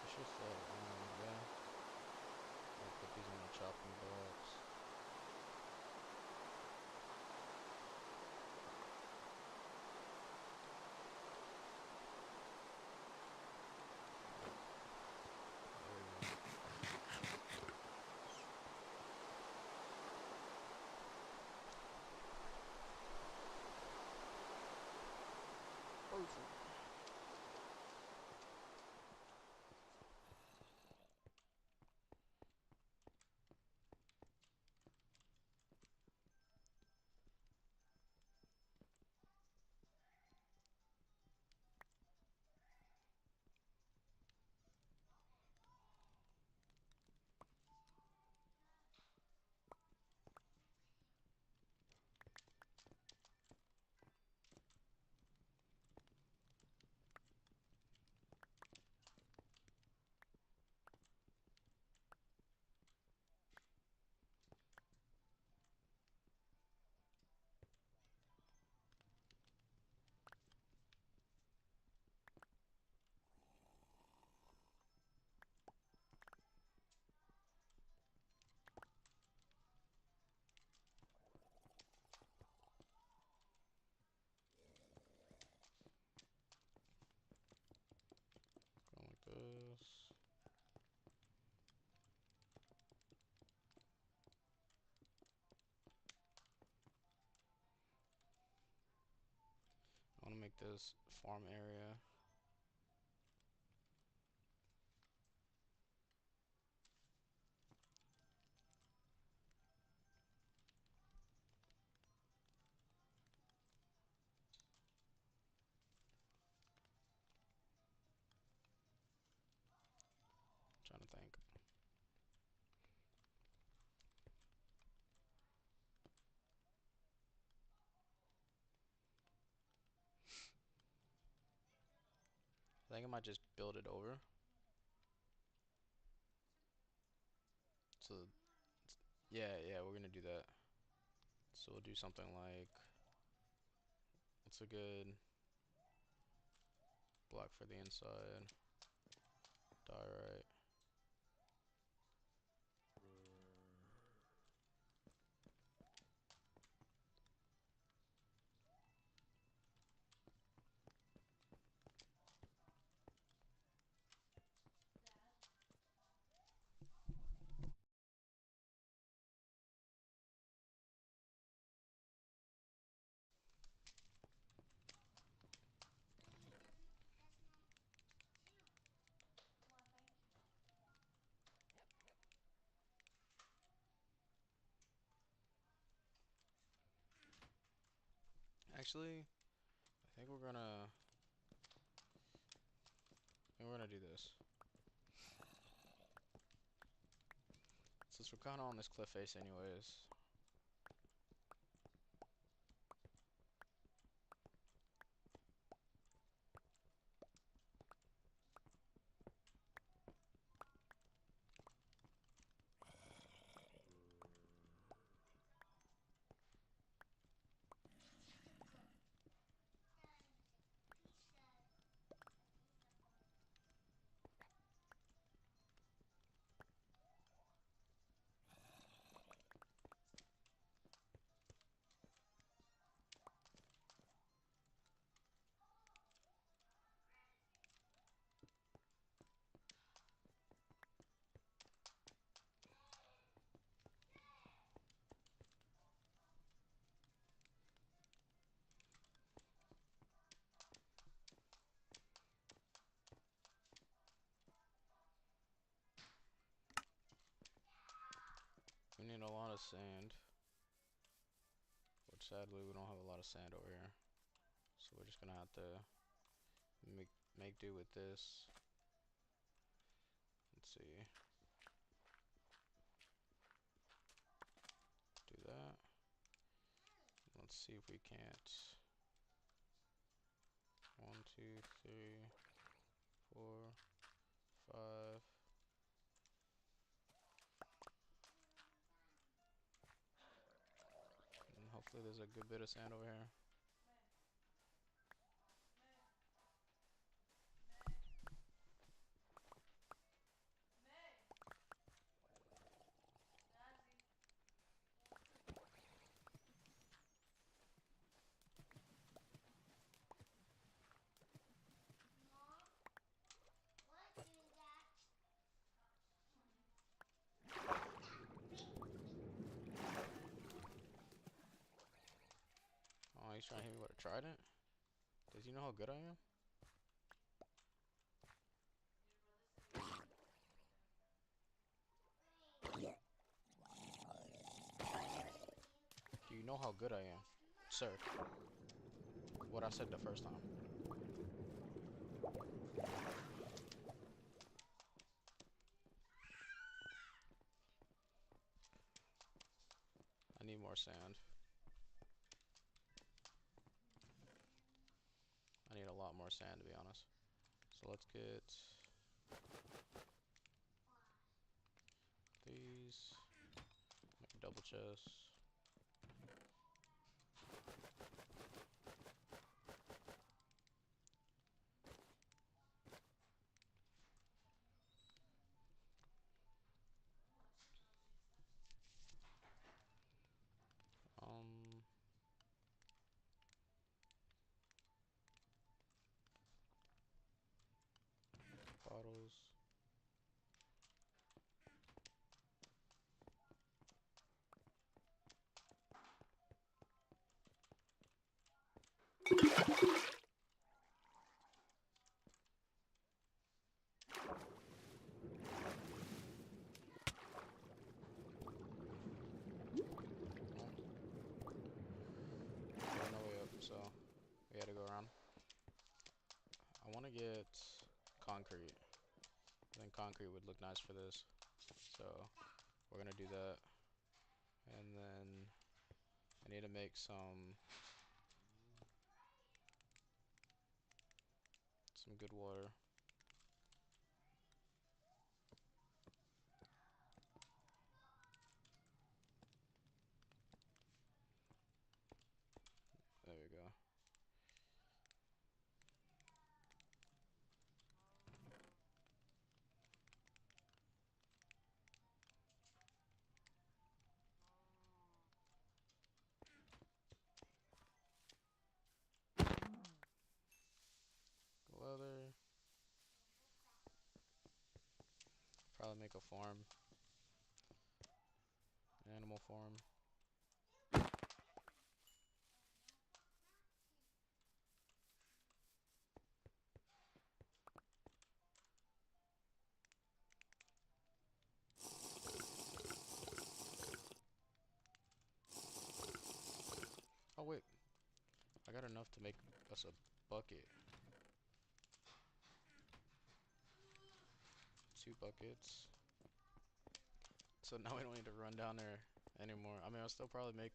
I should say, yeah. I'll put these on the chopping blocks. Perfect. Going like this. I want to make this farm area. I'm trying to think. I think I might just build it over. So, yeah, we're gonna do that. So we'll do something like, what's a good block for the inside? Diorite. Actually, I think we're gonna do this. Since we're kind of on this cliff face anyways. We need a lot of sand. Which sadly we don't have a lot of sand over here. So we're just gonna have to make make do with this. Let's see. Do that. Let's see if we can't. 1, 2, 3, 4, 5. And hopefully there's a good bit of sand over here. Oh, he's trying to hit me with a trident? Does he know how good I am? Do you know how good I am, sir? What I said the first time. I need more sand. I need a lot more sand, to be honest. So let's get these. Make a double chest. Um, bottles. There's no way up, so we had to go around. I want to get concrete. I think concrete would look nice for this, so we're gonna do that. And then I need to make some good water. There we go. Leather. Probably make a farm. Animal farm. Oh wait, I got enough to make us a bucket. 2 buckets. So now we don't need to run down there anymore. I mean, I'll still probably make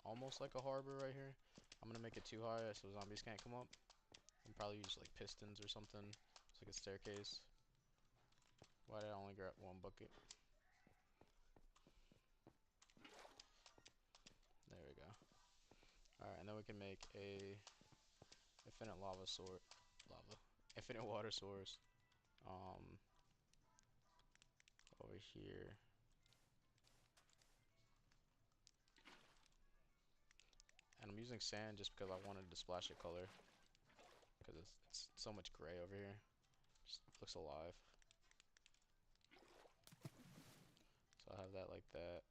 almost like a harbor right here. I'm gonna make it too high so zombies can't come up. And probably use like pistons or something. It's like a staircase. Why did I only grab 1 bucket? There we go. Alright, and then we can make a infinite infinite water source. Over here. And I'm using sand just because I wanted to splash it color. Because it's so much gray over here. Just looks alive. So I have that like that.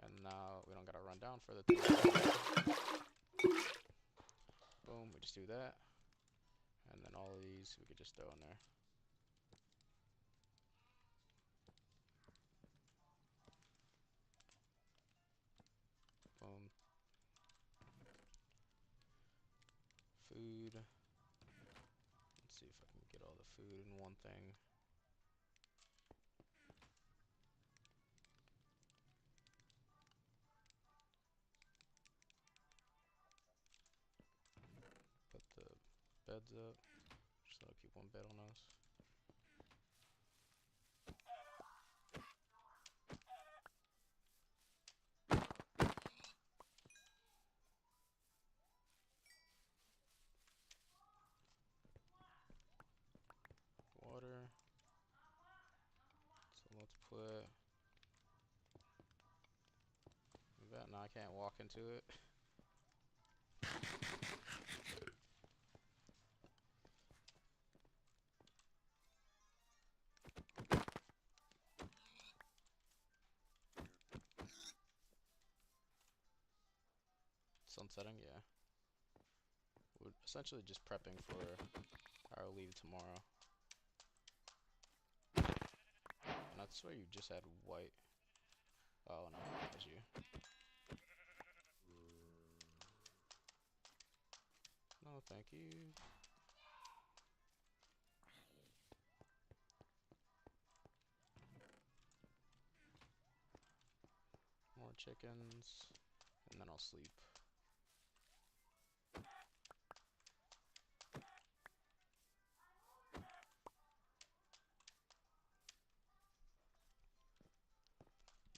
And now we don't gotta run down for the thing. Boom, we just do that. And then all of these we could just throw in there. Boom. Food. food in one thing. Put the beds up. Just let keep one bed on us. Water. So let's put that. Now I can't walk into it. Sunsetting, yeah. We're essentially just prepping for our leave tomorrow. And I swear you just had white. Oh no, that was you. No, thank you. More chickens. And then I'll sleep.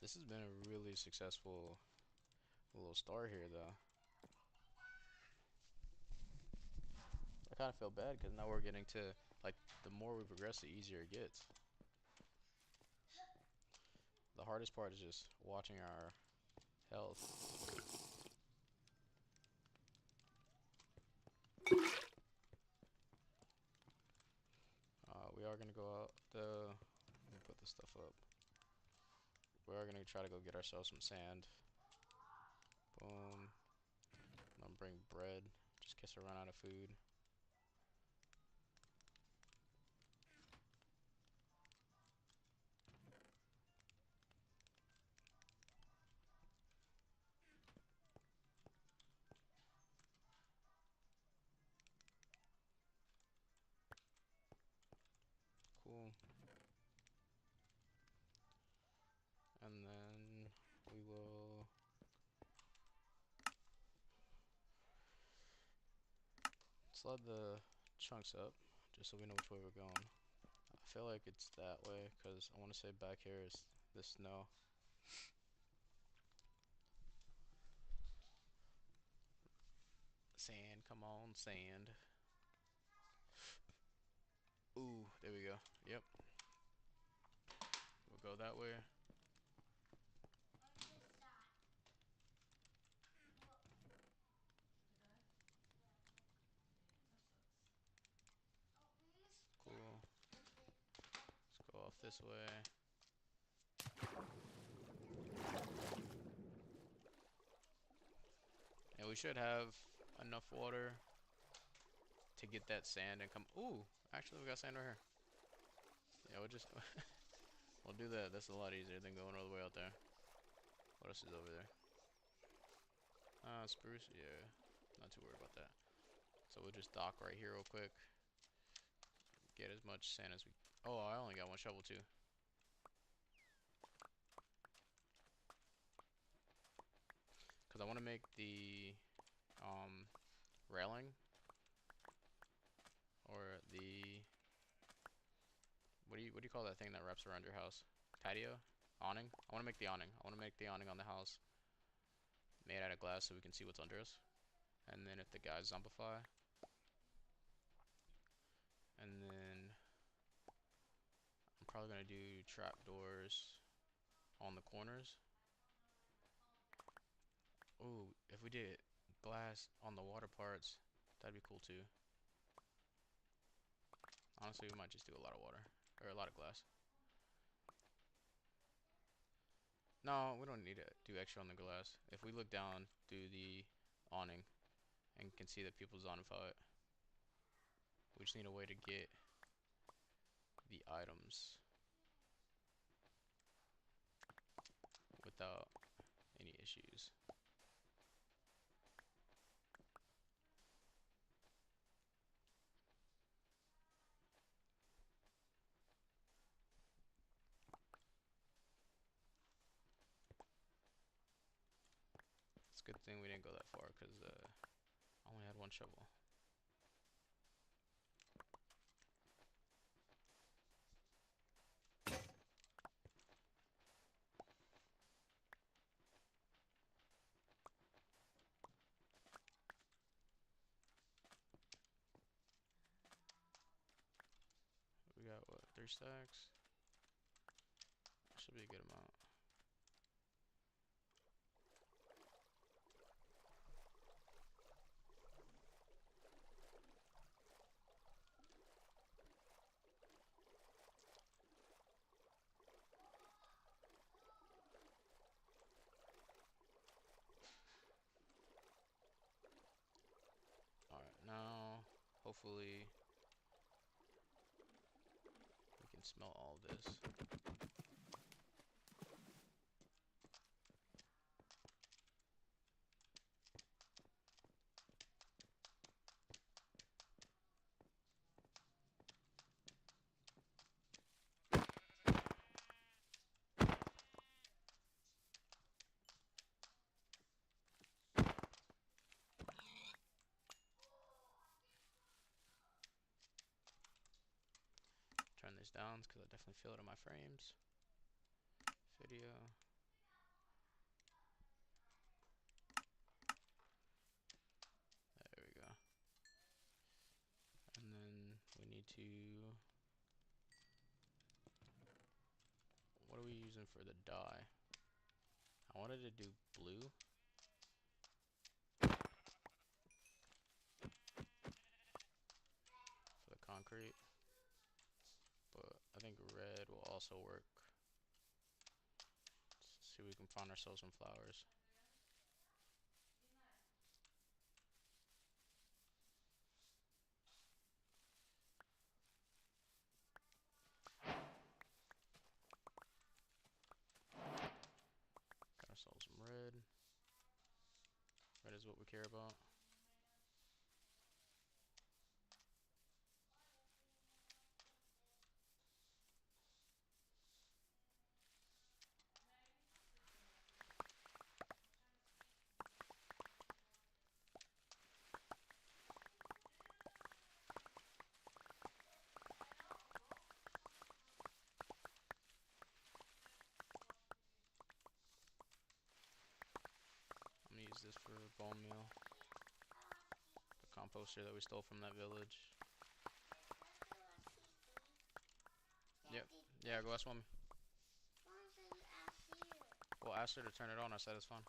This has been a really successful little start here, though. I kind of feel bad because now we're getting to, like, the more we progress, the easier it gets. The hardest part is just watching our health. We are going to go out the... Let me put this stuff up. We are going to try to go get ourselves some sand. Boom. I'm going to bring bread, just in case I run out of food. Cool. And then we will... slide the chunks up, just so we know which way we're going. I feel like it's that way, because I want to say back here is the snow. Sand, come on, sand. Ooh, there we go. Yep. We'll go that way. Cool. Let's go off this way. And we should have enough water to get that sand and come. Ooh, actually we got sand right here. Yeah, we'll just we'll do that. That's a lot easier than going all the way out there. What else is over there? Spruce. Yeah, not too worried about that. So we'll just dock right here real quick. Get as much sand as we... Oh, I only got one shovel too. Because I want to make the railing, or the... What do you call that thing that wraps around your house? Patio? Awning? I want to make the awning. I want to make the awning on the house made out of glass so we can see what's under us. And then if the guys zombify. And then I'm probably going to do trapdoors on the corners. Ooh, if we did glass on the water parts, that'd be cool too. Honestly, we might just do a lot of water. Or a lot of glass. No, we don't need to do extra on the glass. If we look down through the awning and can see that people zonify it, we just need a way to get the items without any issues. Good thing we didn't go that far because I only had one shovel. We got what, 3 stacks? Should be a good amount. Alright, now hopefully we can smell all this. Turn this down because I definitely feel it in my frames. Video. There we go. And then we need to... What are we using for the dye? I wanted to do blue. For the concrete. But I think red will also work. Let's see if we can find ourselves some flowers. Got ourselves some red. Red is what we care about. I'm gonna use this for bone meal. The composter that we stole from that village. Yep. Yeah, go ask mommy. Well, ask her to turn it on. I said it's fine.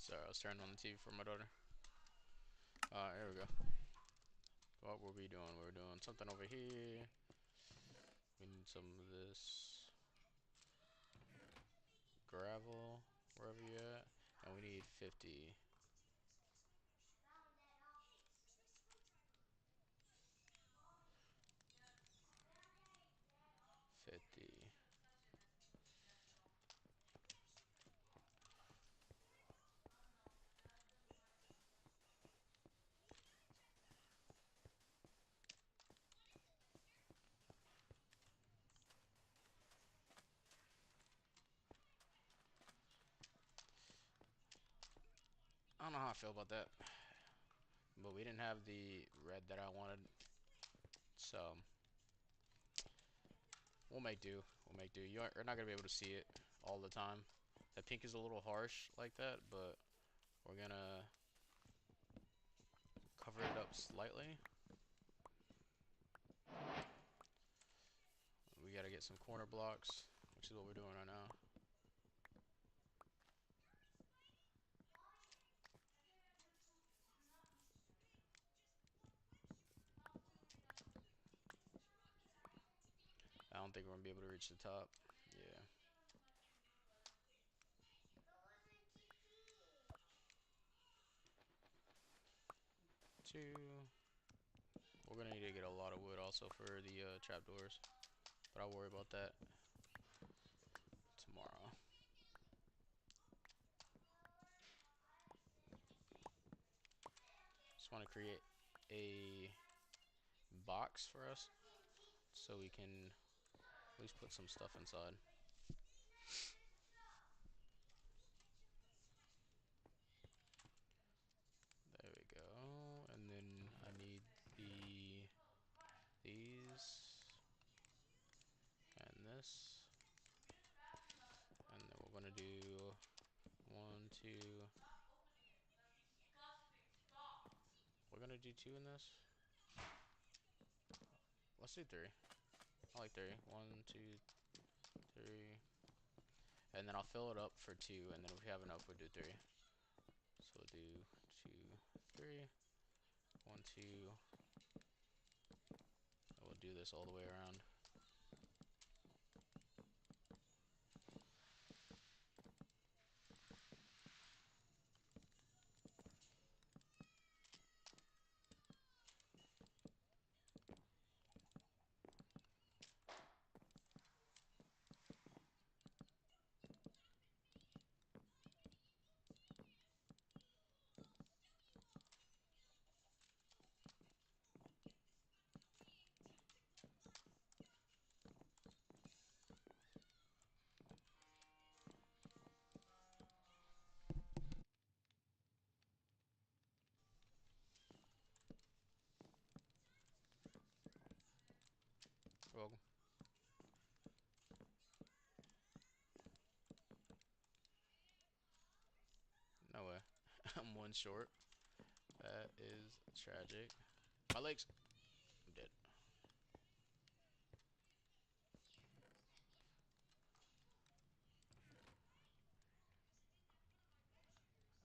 Sorry, I was turning on the TV for my daughter. Here we go. What were we doing? We were doing something over here. We need some of this gravel, wherever you at. And we need 50. 50. I don't know how I feel about that. But we didn't have the red that I wanted. So we'll make do. We'll make do. You're not gonna be able to see it all the time. The pink is a little harsh like that, but we're gonna cover it up slightly. We gotta get some corner blocks, which is what we're doing right now. I don't think we're gonna be able to reach the top. Yeah. Two. We're gonna need to get a lot of wood also for the trapdoors, but I'll worry about that tomorrow. Just want to create a box for us so we can at least put some stuff inside. There we go. And then I need these and this. And then we're gonna do 1, 2. We're gonna do 2 in this. Let's do 3. I like 3. 1, 2, 3. And then I'll fill it up for 2, and then if we have enough, we'll do 3. So we'll do 2, 3. 1, 2. And we'll do this all the way around. You're welcome. No way. I'm 1 short. That is tragic. My legs. I'm dead.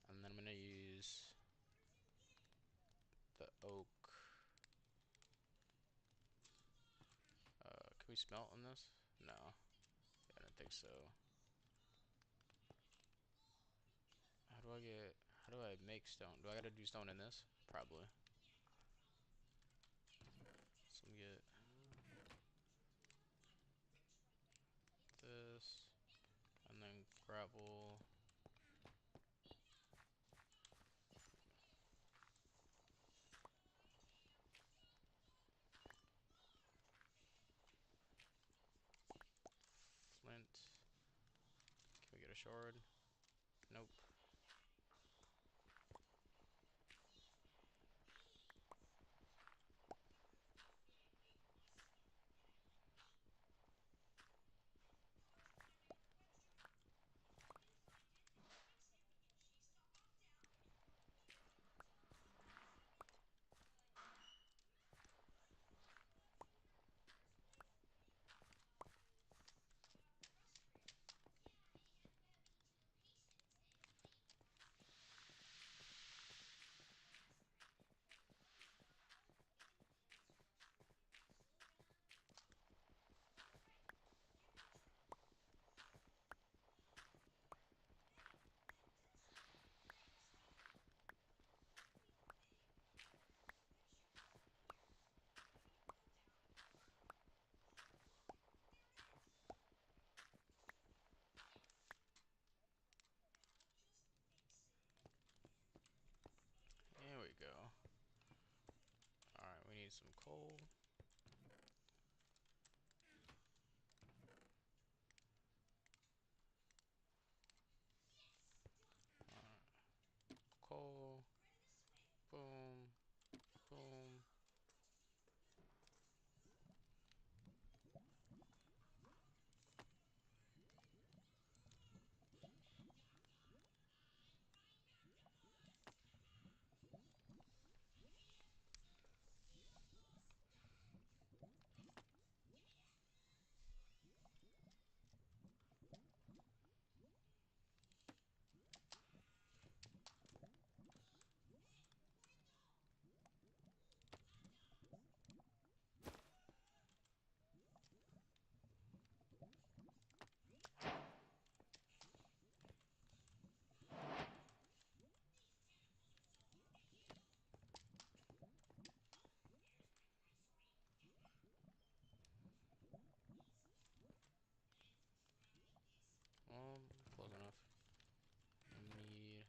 And then I'm gonna use the oak. Can we smelt in this? No. Yeah, I don't think so. How do I make stone? Do I gotta do stone in this? Probably. So let me get this, and then gravel. Flint. Can we get a shard? Nope. some coal. Coal. Boom. Boom. Close enough. Need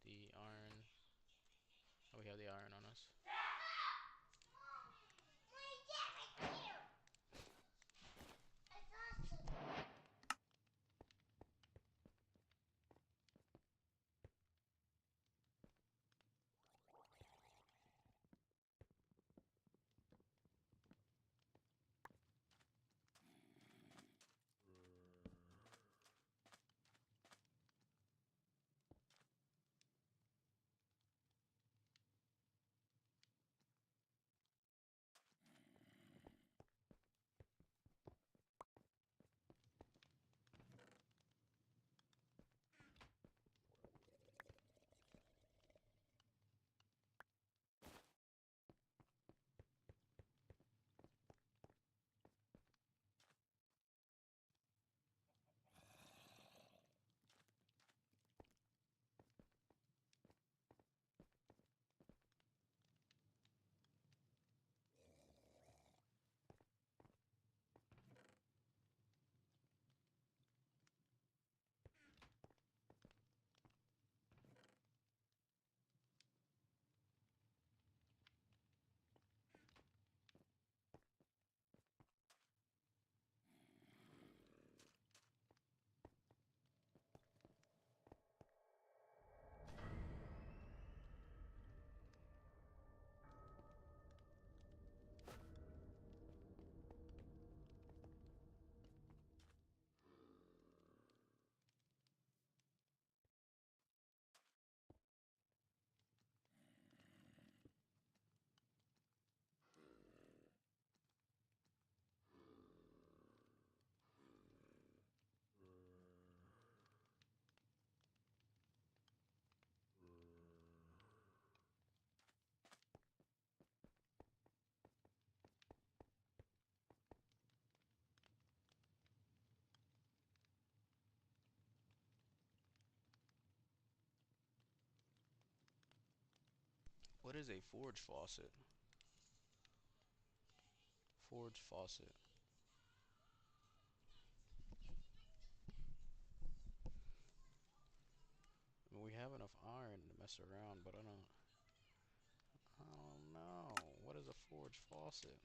the iron. Oh, we have the iron on us. What is a forge faucet? Forge faucet. I mean, we have enough iron to mess around, but I don't know. What is a forge faucet?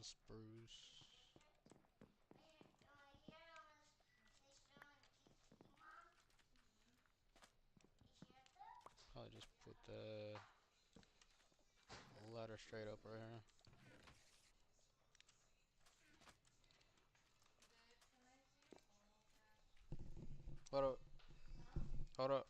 spruce. I'll just put the ladder straight up right here. Hold up. Hold up.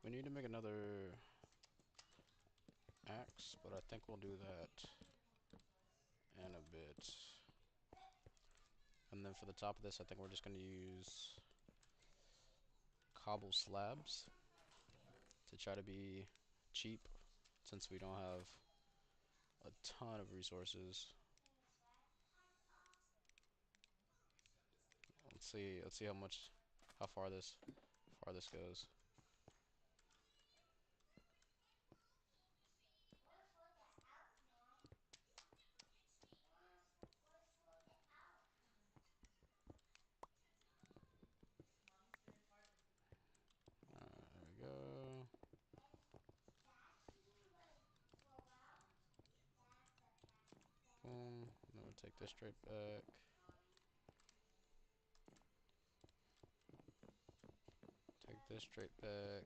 We need to make another axe, but I think we'll do that in a bit. And then for the top of this, I think we're just going to use cobble slabs to try to be cheap, since we don't have a ton of resources. Let's see how far this goes. There we go. Boom. Then we'll take this straight back. Take this straight back.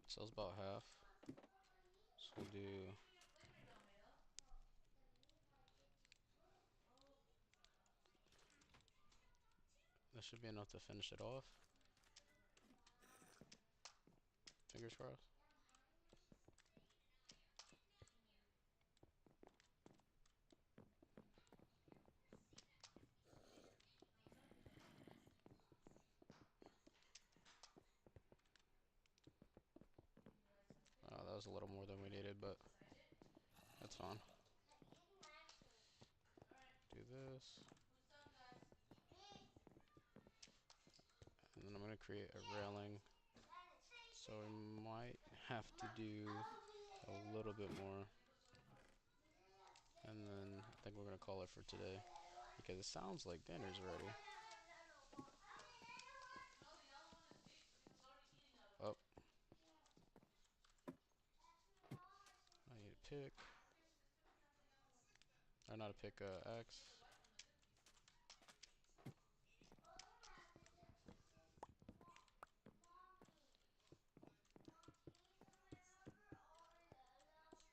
So it's about half. So we'll do. That should be enough to finish it off. Fingers crossed. That was a little more than we needed, but that's fine. Do this. And then I'm going to create a railing. So we might have to do a little bit more. And then I think we're going to call it for today, because it sounds like dinner's ready. Oh. I need a pick. Or not a pick, axe.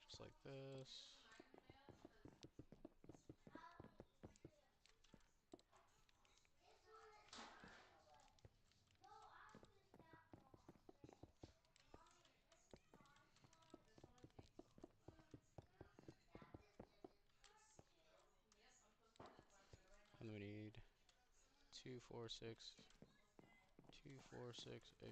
Just like this. And we need 2, 4, 6, 2, 4, 6, 8.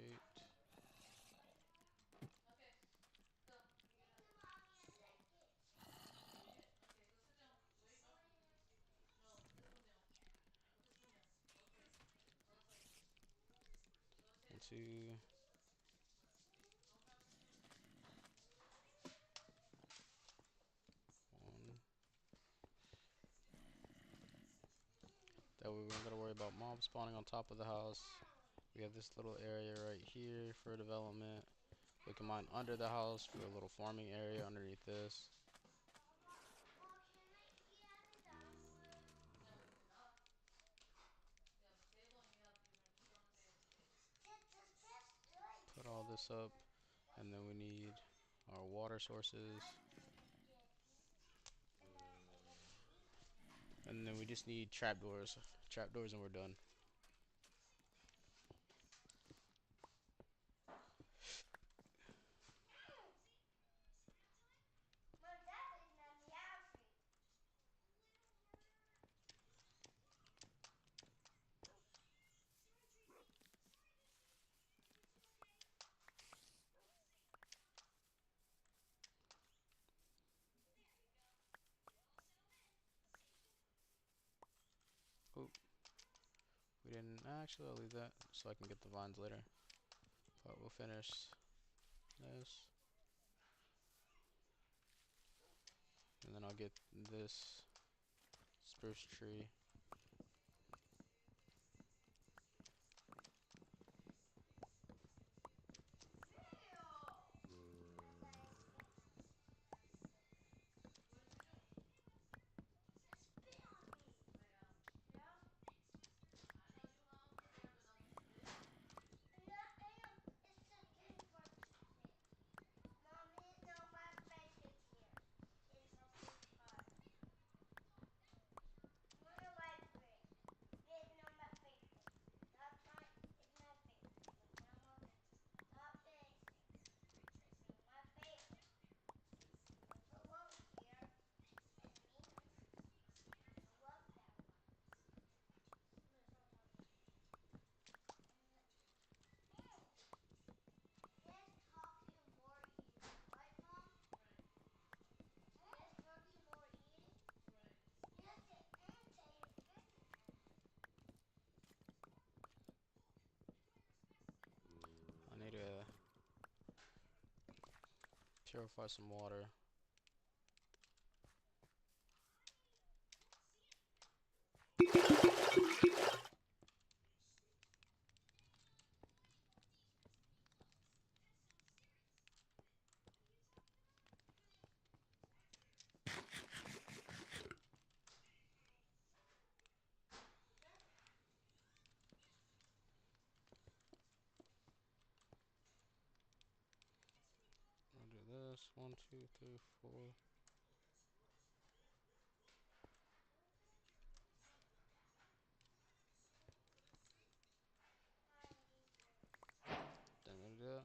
And 2. 1. That way we don't gotta worry about mobs spawning on top of the house. We have this little area right here for development. We can mine under the house for a little farming area underneath this. Put all this up, and then we need our water sources. And then we just need trapdoors. Trapdoors and we're done. We didn't. Actually, I'll leave that so I can get the vines later. But we'll finish this. And then I'll get this spruce tree. I need to purify some water. I'll do this. 1, 2, 3, 4. Then we'll do that.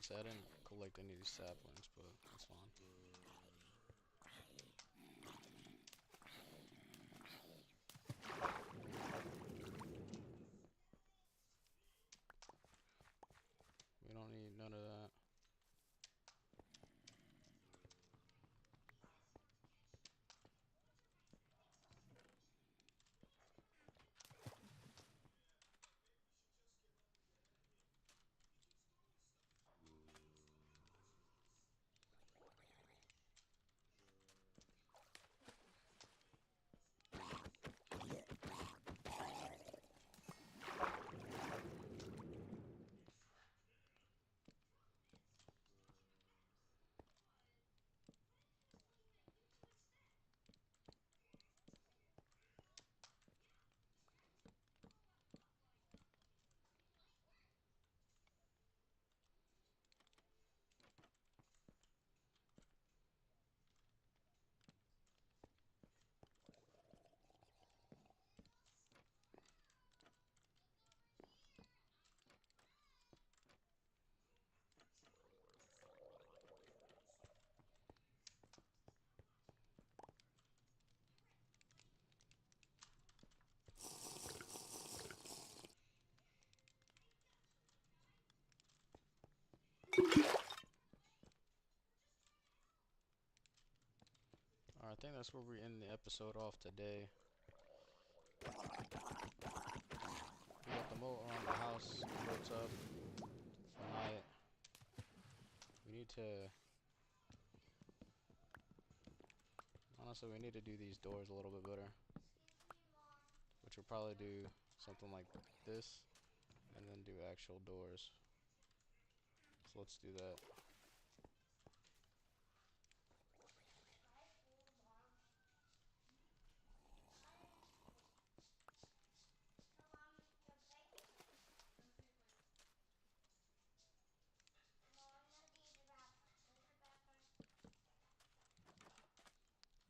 say I didn't collect any of these saplings, but that's fine. We don't need none of that. Alright, I think that's where we end the episode off today. We got the moat around the house built up for night. We need to... Honestly, we need to do these doors a little bit better. Which will probably do something like this. And then do actual doors. So let's do that.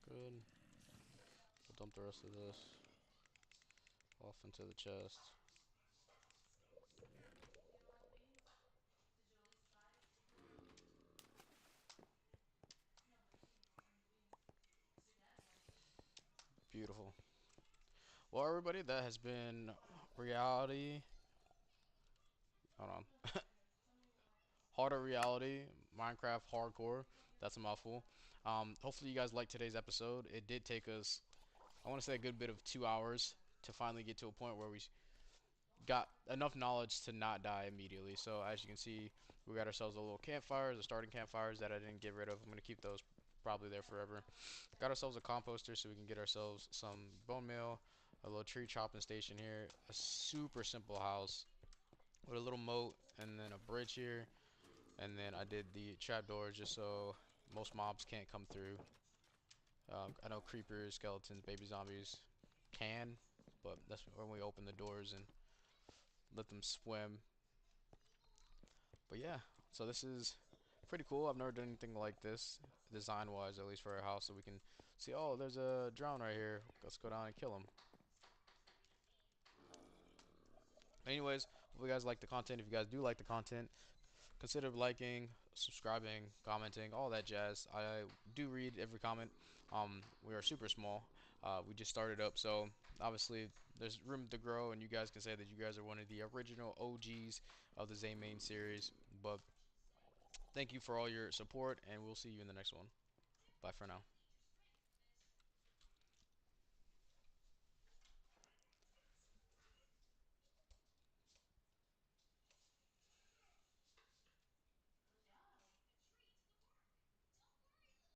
Good. We'll dump the rest of this off into the chest. Beautiful. Well, everybody, that has been reality. Hold on. Harder reality, Minecraft hardcore. That's a mouthful. Hopefully you guys liked today's episode. It did take us, I want to say, a good bit of 2 hours to finally get to a point where we got enough knowledge to not die immediately. So as you can see, we got ourselves a little campfires, the starting campfires that I didn't get rid of. I'm gonna keep those probably there forever. Got ourselves a composter so we can get ourselves some bone meal, a little tree chopping station here, a super simple house with a little moat, and then a bridge here. And then I did the trapdoors just so most mobs can't come through. I know creepers, skeletons, baby zombies can, but that's when we open the doors and let them swim. But yeah, so this is pretty cool. I've never done anything like this, design-wise, at least for our house, so we can see, oh, there's a drown right here. Let's go down and kill him. Anyways, hope you guys like the content. If you guys do like the content, consider liking, subscribing, commenting, all that jazz. I do read every comment. We are super small. We just started up, so obviously there's room to grow, and you guys can say that you guys are one of the original OGs of the Maynes series. But thank you for all your support, and we'll see you in the next one. Bye for now.